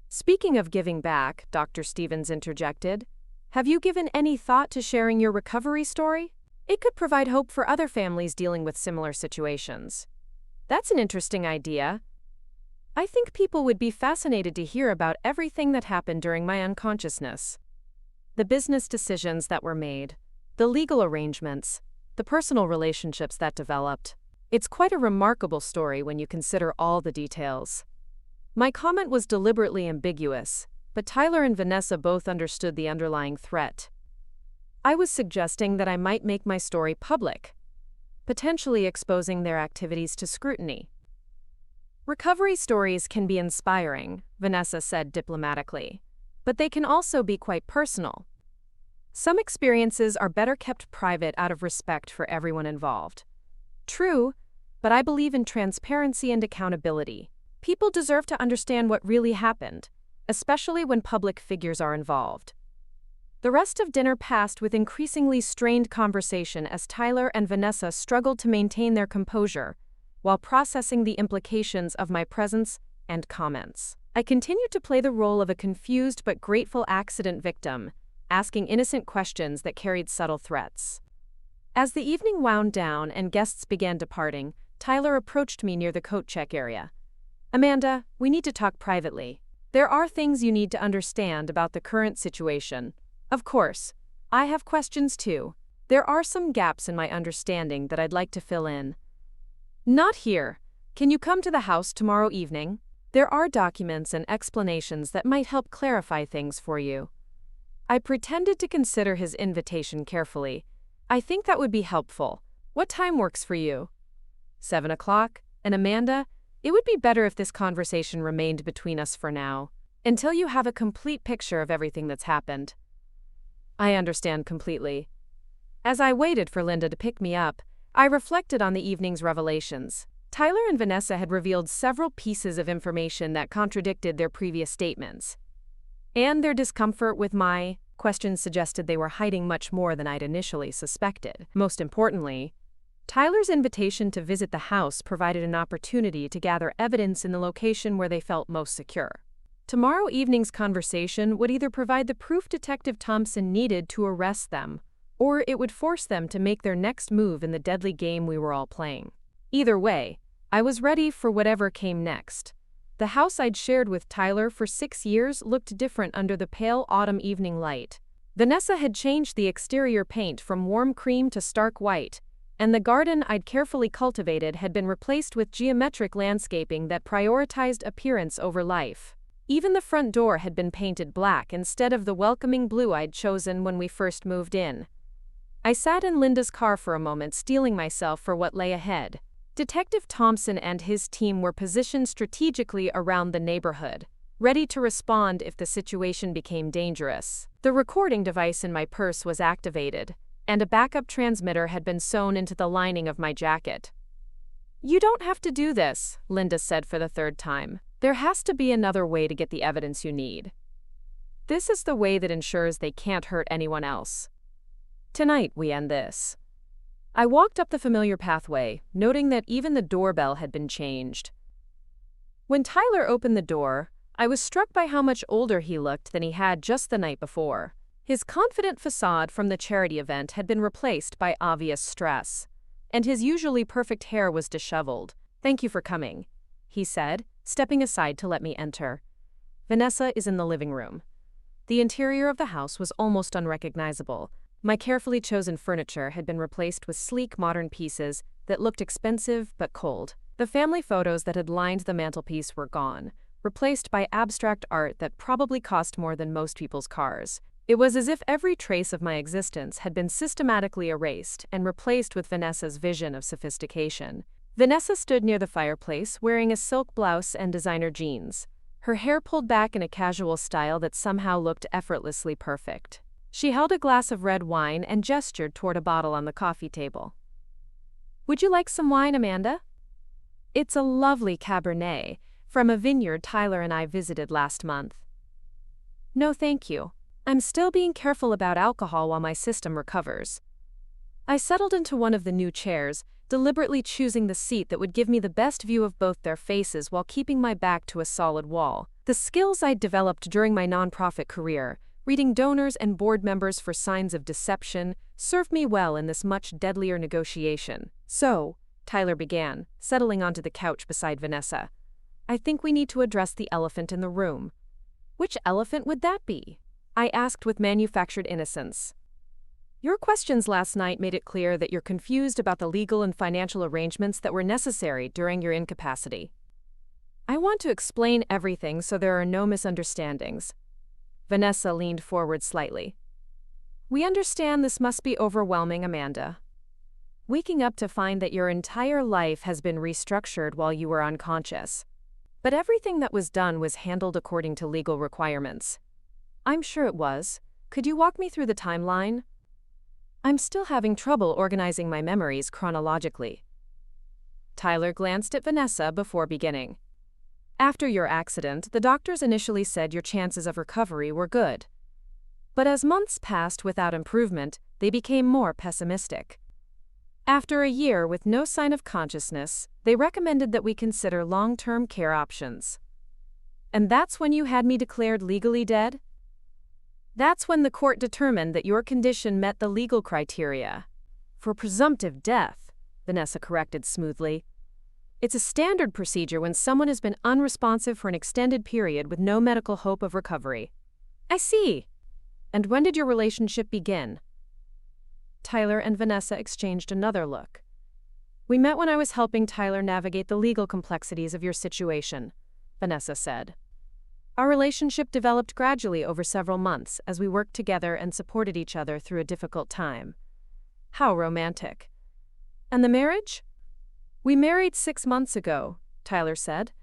"Speaking of giving back," Dr. Stevens interjected, "have you given any thought to sharing your recovery story? It could provide hope for other families dealing with similar situations." "That's an interesting idea. I think people would be fascinated to hear about everything that happened during my unconsciousness. The business decisions that were made, the legal arrangements, the personal relationships that developed. It's quite a remarkable story when you consider all the details." My comment was deliberately ambiguous, but Tyler and Vanessa both understood the underlying threat. I was suggesting that I might make my story public, potentially exposing their activities to scrutiny. "Recovery stories can be inspiring," Vanessa said diplomatically, "but they can also be quite personal. Some experiences are better kept private out of respect for everyone involved." "True, but I believe in transparency and accountability. People deserve to understand what really happened, especially when public figures are involved." The rest of dinner passed with increasingly strained conversation as Tyler and Vanessa struggled to maintain their composure while processing the implications of my presence and comments. I continued to play the role of a confused but grateful accident victim, asking innocent questions that carried subtle threats. As the evening wound down and guests began departing, Tyler approached me near the coat check area. "Amanda, we need to talk privately. There are things you need to understand about the current situation. Of course, I have questions too. There are some gaps in my understanding that I'd like to fill in." "Not here. Can you come to the house tomorrow evening? There are documents and explanations that might help clarify things for you." I pretended to consider his invitation carefully. "I think that would be helpful. What time works for you?" 7 o'clock, and Amanda, it would be better if this conversation remained between us for now, until you have a complete picture of everything that's happened." "I understand completely." As I waited for Linda to pick me up, I reflected on the evening's revelations. Tyler and Vanessa had revealed several pieces of information that contradicted their previous statements. And their discomfort with my questions suggested they were hiding much more than I'd initially suspected. Most importantly, Tyler's invitation to visit the house provided an opportunity to gather evidence in the location where they felt most secure. Tomorrow evening's conversation would either provide the proof Detective Thompson needed to arrest them, or it would force them to make their next move in the deadly game we were all playing. Either way, I was ready for whatever came next. The house I'd shared with Tyler for 6 years looked different under the pale autumn evening light. Vanessa had changed the exterior paint from warm cream to stark white, and the garden I'd carefully cultivated had been replaced with geometric landscaping that prioritized appearance over life. Even the front door had been painted black instead of the welcoming blue I'd chosen when we first moved in. I sat in Linda's car for a moment, steeling myself for what lay ahead. Detective Thompson and his team were positioned strategically around the neighborhood, ready to respond if the situation became dangerous. The recording device in my purse was activated, and a backup transmitter had been sewn into the lining of my jacket. "You don't have to do this," Linda said for the third time. "There has to be another way to get the evidence you need. This is the way that ensures they can't hurt anyone else. Tonight we end this." I walked up the familiar pathway, noting that even the doorbell had been changed. When Tyler opened the door, I was struck by how much older he looked than he had just the night before. His confident facade from the charity event had been replaced by obvious stress, and his usually perfect hair was disheveled. "Thank you for coming," he said, stepping aside to let me enter. "Vanessa is in the living room." The interior of the house was almost unrecognizable. My carefully chosen furniture had been replaced with sleek modern pieces that looked expensive but cold. The family photos that had lined the mantelpiece were gone, replaced by abstract art that probably cost more than most people's cars. It was as if every trace of my existence had been systematically erased and replaced with Vanessa's vision of sophistication. Vanessa stood near the fireplace, wearing a silk blouse and designer jeans, her hair pulled back in a casual style that somehow looked effortlessly perfect. She held a glass of red wine and gestured toward a bottle on the coffee table. "Would you like some wine, Amanda? It's a lovely Cabernet from a vineyard Tyler and I visited last month." "No, thank you. I'm still being careful about alcohol while my system recovers." I settled into one of the new chairs, deliberately choosing the seat that would give me the best view of both their faces while keeping my back to a solid wall. The skills I'd developed during my nonprofit career, reading donors and board members for signs of deception, served me well in this much deadlier negotiation. "So," Tyler began, settling onto the couch beside Vanessa, "I think we need to address the elephant in the room." "Which elephant would that be?" I asked with manufactured innocence. "Your questions last night made it clear that you're confused about the legal and financial arrangements that were necessary during your incapacity. I want to explain everything so there are no misunderstandings." Vanessa leaned forward slightly. "We understand this must be overwhelming, Amanda. Waking up to find that your entire life has been restructured while you were unconscious. But everything that was done was handled according to legal requirements." "I'm sure it was. Could you walk me through the timeline?" "I'm still having trouble organizing my memories chronologically." Tyler glanced at Vanessa before beginning. "After your accident, the doctors initially said your chances of recovery were good. But as months passed without improvement, they became more pessimistic. After a year with no sign of consciousness, they recommended that we consider long-term care options. And that's when you had me declared legally dead?" "That's when the court determined that your condition met the legal criteria for presumptive death," Vanessa corrected smoothly. "It's a standard procedure when someone has been unresponsive for an extended period with no medical hope of recovery." "I see. And when did your relationship begin?" Tyler and Vanessa exchanged another look. "We met when I was helping Tyler navigate the legal complexities of your situation," Vanessa said. "Our relationship developed gradually over several months as we worked together and supported each other through a difficult time." "How romantic. And the marriage?" "We married 6 months ago," Tyler said.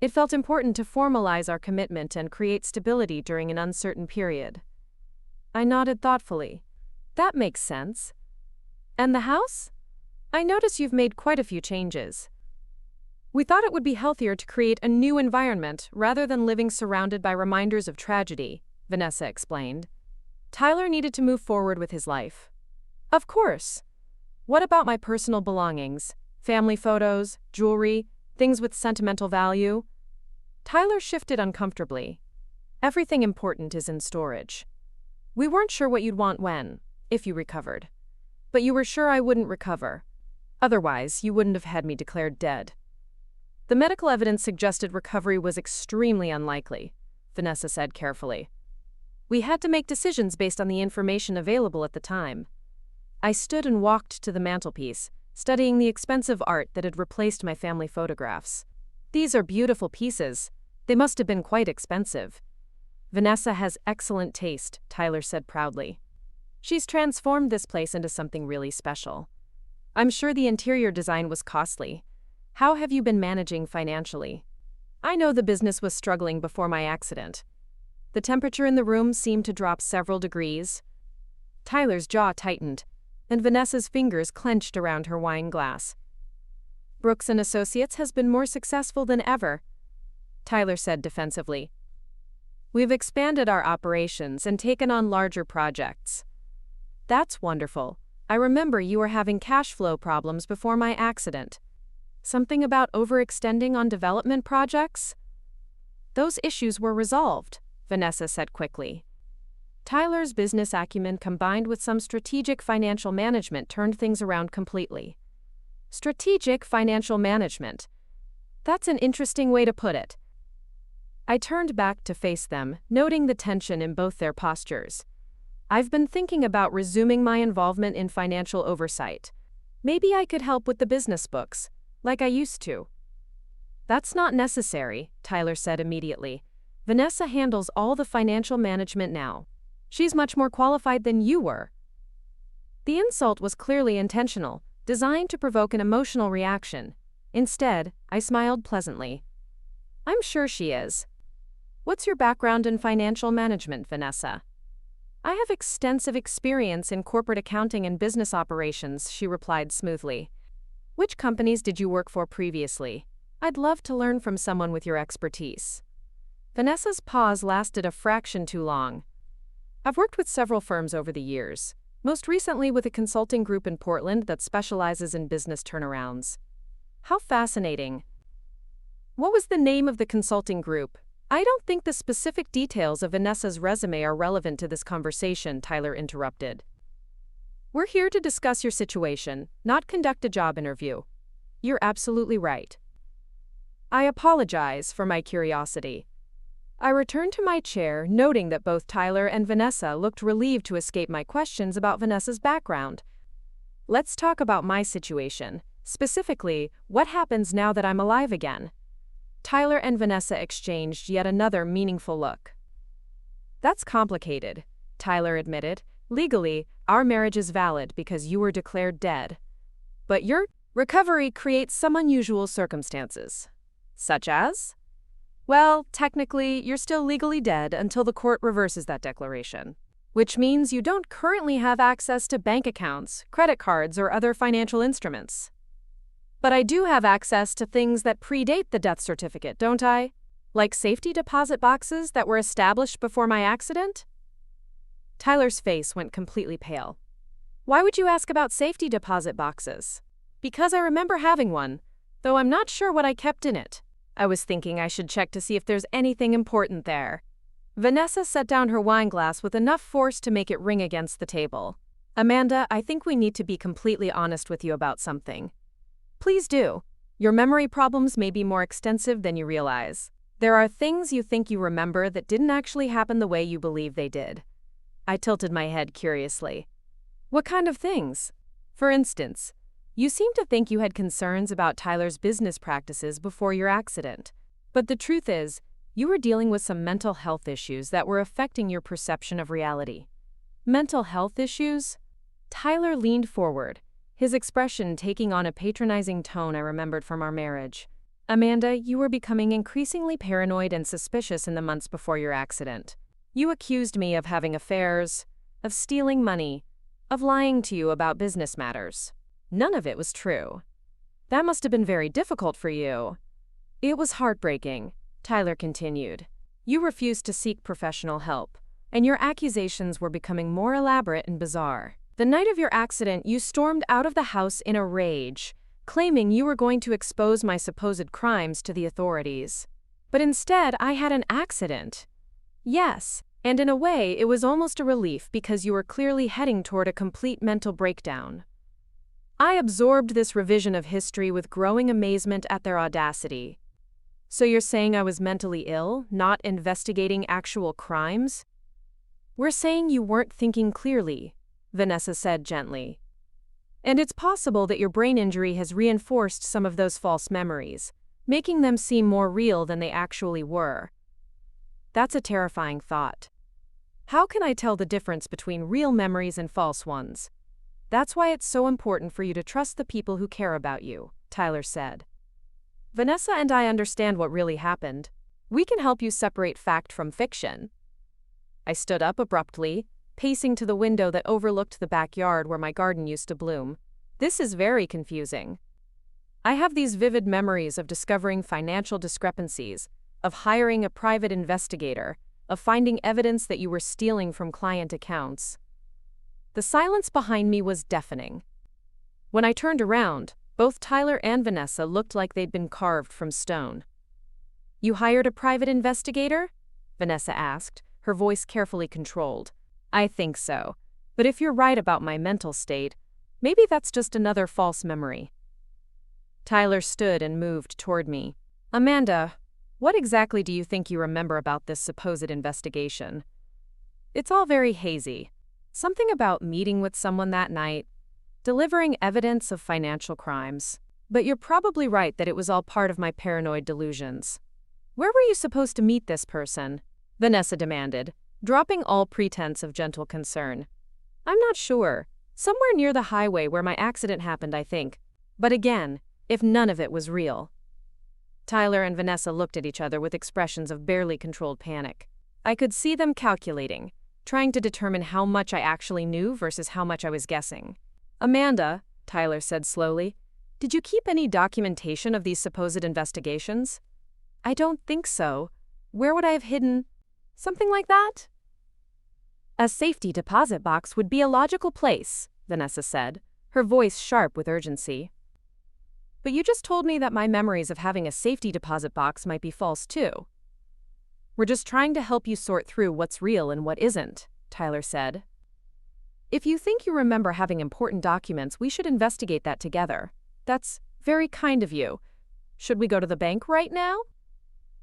"It felt important to formalize our commitment and create stability during an uncertain period." I nodded thoughtfully. "That makes sense. And the house? I notice you've made quite a few changes." "We thought it would be healthier to create a new environment rather than living surrounded by reminders of tragedy," Vanessa explained. "Tyler needed to move forward with his life." "Of course. What about my personal belongings? Family photos, jewelry, things with sentimental value?" Tyler shifted uncomfortably. "Everything important is in storage. We weren't sure what you'd want when, if you recovered. But you were sure I wouldn't recover. Otherwise, you wouldn't have had me declared dead." The medical evidence suggested recovery was extremely unlikely, Vanessa said carefully. We had to make decisions based on the information available at the time. I stood and walked to the mantelpiece, studying the expensive art that had replaced my family photographs. These are beautiful pieces. They must have been quite expensive. Vanessa has excellent taste, Tyler said proudly. She's transformed this place into something really special. I'm sure the interior design was costly. How have you been managing financially? I know the business was struggling before my accident. The temperature in the room seemed to drop several degrees. Tyler's jaw tightened, and Vanessa's fingers clenched around her wine glass. Brooks and Associates has been more successful than ever, Tyler said defensively. We've expanded our operations and taken on larger projects. That's wonderful. I remember you were having cash flow problems before my accident. Something about overextending on development projects? Those issues were resolved, Vanessa said quickly. Tyler's business acumen combined with some strategic financial management turned things around completely. Strategic financial management. That's an interesting way to put it. I turned back to face them, noting the tension in both their postures. I've been thinking about resuming my involvement in financial oversight. Maybe I could help with the business books, like I used to. That's not necessary, Tyler said immediately. Vanessa handles all the financial management now. She's much more qualified than you were. The insult was clearly intentional, designed to provoke an emotional reaction. Instead, I smiled pleasantly. I'm sure she is. What's your background in financial management, Vanessa? I have extensive experience in corporate accounting and business operations, she replied smoothly. Which companies did you work for previously? I'd love to learn from someone with your expertise. Vanessa's pause lasted a fraction too long. I've worked with several firms over the years, most recently with a consulting group in Portland that specializes in business turnarounds. How fascinating. What was the name of the consulting group? I don't think the specific details of Vanessa's resume are relevant to this conversation, Tyler interrupted. We're here to discuss your situation, not conduct a job interview. You're absolutely right. I apologize for my curiosity. I returned to my chair, noting that both Tyler and Vanessa looked relieved to escape my questions about Vanessa's background. Let's talk about my situation. Specifically, what happens now that I'm alive again? Tyler and Vanessa exchanged yet another meaningful look. That's complicated, Tyler admitted. Legally, our marriage is valid because you were declared dead. But your recovery creates some unusual circumstances. Such as? Well, technically, you're still legally dead until the court reverses that declaration, which means you don't currently have access to bank accounts, credit cards, or other financial instruments. But I do have access to things that predate the death certificate, don't I? Like safety deposit boxes that were established before my accident? Tyler's face went completely pale. Why would you ask about safety deposit boxes? Because I remember having one, though I'm not sure what I kept in it. I was thinking I should check to see if there's anything important there. Vanessa set down her wine glass with enough force to make it ring against the table. Amanda, I think we need to be completely honest with you about something. Please do. Your memory problems may be more extensive than you realize. There are things you think you remember that didn't actually happen the way you believe they did. I tilted my head curiously. What kind of things? For instance, you seem to think you had concerns about Tyler's business practices before your accident. But the truth is, you were dealing with some mental health issues that were affecting your perception of reality. Mental health issues? Tyler leaned forward, his expression taking on a patronizing tone I remembered from our marriage. Amanda, you were becoming increasingly paranoid and suspicious in the months before your accident. You accused me of having affairs, of stealing money, of lying to you about business matters. None of it was true. That must have been very difficult for you. It was heartbreaking, Tyler continued. You refused to seek professional help, and your accusations were becoming more elaborate and bizarre. The night of your accident, you stormed out of the house in a rage, claiming you were going to expose my supposed crimes to the authorities. But instead, I had an accident. Yes, and in a way, it was almost a relief because you were clearly heading toward a complete mental breakdown. I absorbed this revision of history with growing amazement at their audacity. So you're saying I was mentally ill, not investigating actual crimes? We're saying you weren't thinking clearly, Vanessa said gently. And it's possible that your brain injury has reinforced some of those false memories, making them seem more real than they actually were. That's a terrifying thought. How can I tell the difference between real memories and false ones? That's why it's so important for you to trust the people who care about you, Tyler said. Vanessa and I understand what really happened. We can help you separate fact from fiction. I stood up abruptly, pacing to the window that overlooked the backyard where my garden used to bloom. This is very confusing. I have these vivid memories of discovering financial discrepancies, of hiring a private investigator, of finding evidence that you were stealing from client accounts. The silence behind me was deafening. When I turned around, both Tyler and Vanessa looked like they'd been carved from stone. You hired a private investigator? Vanessa asked, her voice carefully controlled. I think so. But if you're right about my mental state, maybe that's just another false memory. Tyler stood and moved toward me. Amanda, what exactly do you think you remember about this supposed investigation? It's all very hazy. Something about meeting with someone that night, delivering evidence of financial crimes. But you're probably right that it was all part of my paranoid delusions. Where were you supposed to meet this person? Vanessa demanded, dropping all pretense of gentle concern. I'm not sure. Somewhere near the highway where my accident happened, I think. But again, if none of it was real. Tyler and Vanessa looked at each other with expressions of barely controlled panic. I could see them calculating, trying to determine how much I actually knew versus how much I was guessing. Amanda, Tyler said slowly, did you keep any documentation of these supposed investigations? I don't think so. Where would I have hidden? Something like that? A safety deposit box would be a logical place, Vanessa said, her voice sharp with urgency. But you just told me that my memories of having a safety deposit box might be false too. We're just trying to help you sort through what's real and what isn't, Tyler said. If you think you remember having important documents, we should investigate that together. That's very kind of you. Should we go to the bank right now?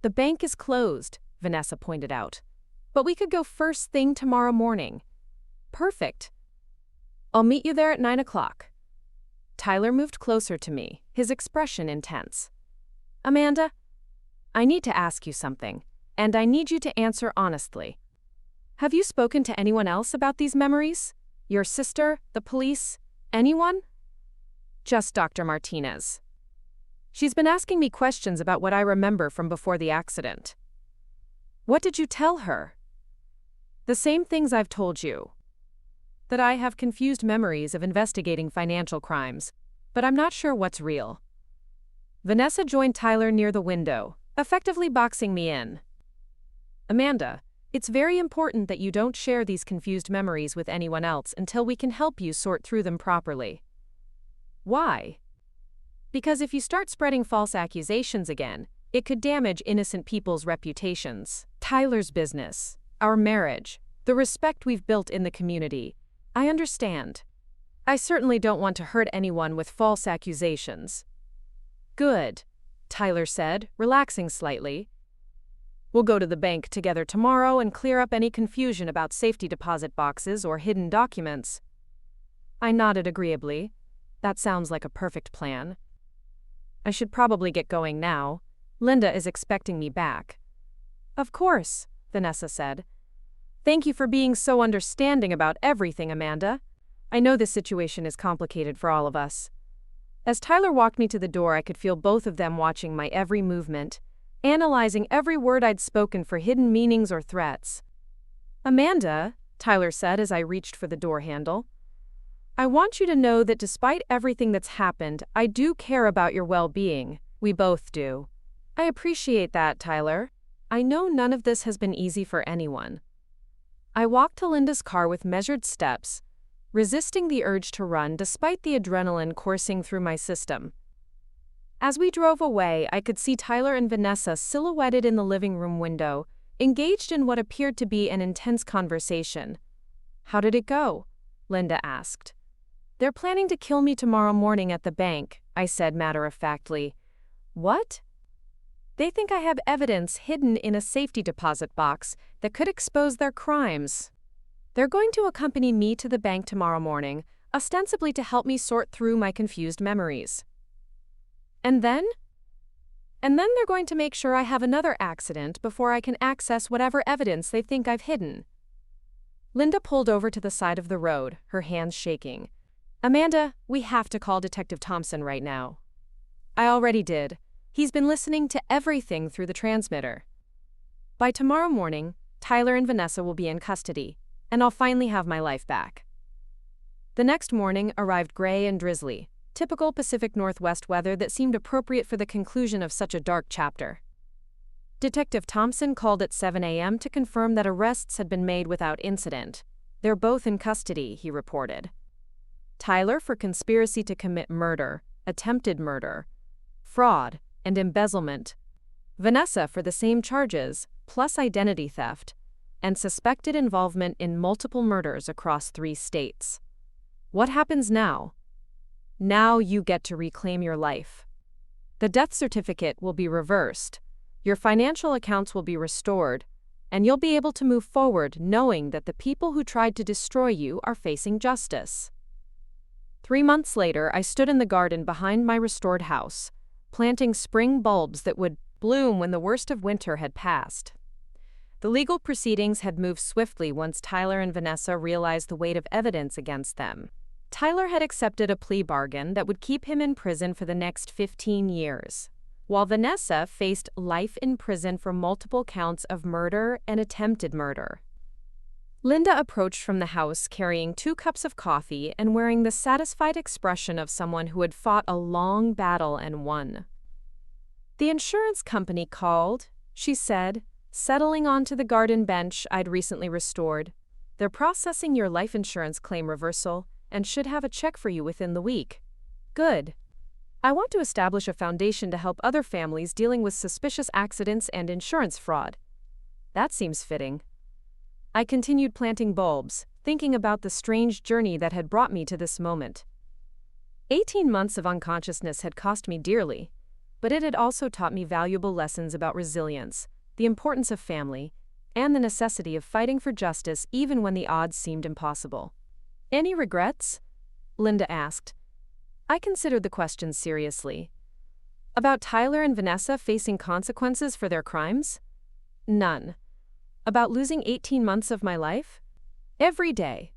The bank is closed, Vanessa pointed out. But we could go first thing tomorrow morning. Perfect. I'll meet you there at 9 o'clock. Tyler moved closer to me, his expression intense. Amanda, I need to ask you something, and I need you to answer honestly. Have you spoken to anyone else about these memories? Your sister, the police, anyone? Just Dr. Martinez. She's been asking me questions about what I remember from before the accident. What did you tell her? The same things I've told you. That I have confused memories of investigating financial crimes, but I'm not sure what's real. Vanessa joined Tyler near the window, effectively boxing me in. Amanda, it's very important that you don't share these confused memories with anyone else until we can help you sort through them properly. Why? Because if you start spreading false accusations again, it could damage innocent people's reputations, Tyler's business, our marriage, the respect we've built in the community. I understand. I certainly don't want to hurt anyone with false accusations. Good, Tyler said, relaxing slightly. We'll go to the bank together tomorrow and clear up any confusion about safety deposit boxes or hidden documents. I nodded agreeably. That sounds like a perfect plan. I should probably get going now. Linda is expecting me back. Of course, Vanessa said. Thank you for being so understanding about everything, Amanda. I know this situation is complicated for all of us. As Tyler walked me to the door, I could feel both of them watching my every movement, analyzing every word I'd spoken for hidden meanings or threats. Amanda, Tyler said as I reached for the door handle, I want you to know that despite everything that's happened, I do care about your well-being. We both do. I appreciate that, Tyler. I know none of this has been easy for anyone. I walked to Linda's car with measured steps, resisting the urge to run despite the adrenaline coursing through my system. As we drove away, I could see Tyler and Vanessa silhouetted in the living room window, engaged in what appeared to be an intense conversation. How did it go? Linda asked. They're planning to kill me tomorrow morning at the bank, I said matter-of-factly. What? They think I have evidence hidden in a safety deposit box that could expose their crimes. They're going to accompany me to the bank tomorrow morning, ostensibly to help me sort through my confused memories. And then? And then they're going to make sure I have another accident before I can access whatever evidence they think I've hidden. Linda pulled over to the side of the road, her hands shaking. Amanda, we have to call Detective Thompson right now. I already did. He's been listening to everything through the transmitter. By tomorrow morning, Tyler and Vanessa will be in custody, and I'll finally have my life back. The next morning arrived gray and drizzly, typical Pacific Northwest weather that seemed appropriate for the conclusion of such a dark chapter. Detective Thompson called at 7 a.m. to confirm that arrests had been made without incident. They're both in custody, he reported. Tyler for conspiracy to commit murder, attempted murder, fraud, and embezzlement. Vanessa for the same charges, plus identity theft, and suspected involvement in multiple murders across 3 states. What happens now? Now you get to reclaim your life. The death certificate will be reversed, your financial accounts will be restored, and you'll be able to move forward knowing that the people who tried to destroy you are facing justice. 3 months later, I stood in the garden behind my restored house, planting spring bulbs that would bloom when the worst of winter had passed. The legal proceedings had moved swiftly once Tyler and Vanessa realized the weight of evidence against them. Tyler had accepted a plea bargain that would keep him in prison for the next 15 years, while Vanessa faced life in prison for multiple counts of murder and attempted murder. Linda approached from the house carrying 2 cups of coffee and wearing the satisfied expression of someone who had fought a long battle and won. The insurance company called, she said, settling onto the garden bench I'd recently restored. They're processing your life insurance claim reversal and should have a check for you within the week. Good. I want to establish a foundation to help other families dealing with suspicious accidents and insurance fraud. That seems fitting. I continued planting bulbs, thinking about the strange journey that had brought me to this moment. 18 months of unconsciousness had cost me dearly, but it had also taught me valuable lessons about resilience, the importance of family, and the necessity of fighting for justice even when the odds seemed impossible. Any regrets? Linda asked. I considered the question seriously. About Tyler and Vanessa facing consequences for their crimes? None. About losing 18 months of my life? Every day.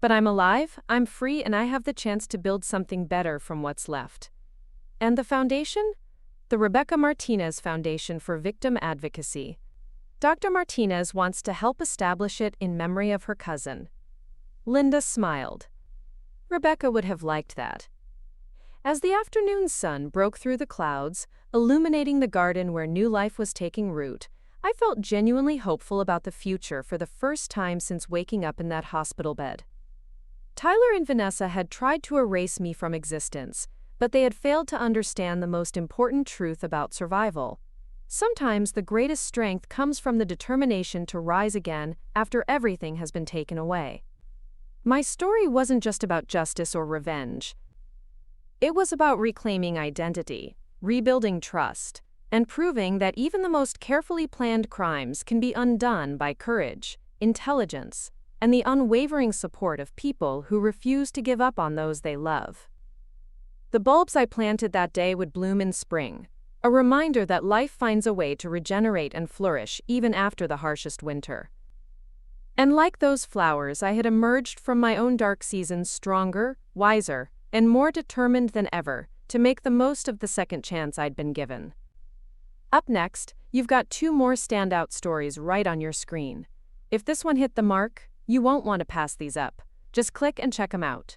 But I'm alive, I'm free, and I have the chance to build something better from what's left. And the foundation? The Rebecca Martinez Foundation for Victim Advocacy. Dr. Martinez wants to help establish it in memory of her cousin. Linda smiled. Rebecca would have liked that. As the afternoon sun broke through the clouds, illuminating the garden where new life was taking root, I felt genuinely hopeful about the future for the first time since waking up in that hospital bed. Tyler and Vanessa had tried to erase me from existence, but they had failed to understand the most important truth about survival. Sometimes the greatest strength comes from the determination to rise again after everything has been taken away. My story wasn't just about justice or revenge. It was about reclaiming identity, rebuilding trust, and proving that even the most carefully planned crimes can be undone by courage, intelligence, and the unwavering support of people who refuse to give up on those they love. The bulbs I planted that day would bloom in spring, a reminder that life finds a way to regenerate and flourish even after the harshest winter. And like those flowers, I had emerged from my own dark seasons stronger, wiser, and more determined than ever to make the most of the second chance I'd been given. Up next, you've got 2 more standout stories right on your screen. If this one hit the mark, you won't want to pass these up. Just click and check them out.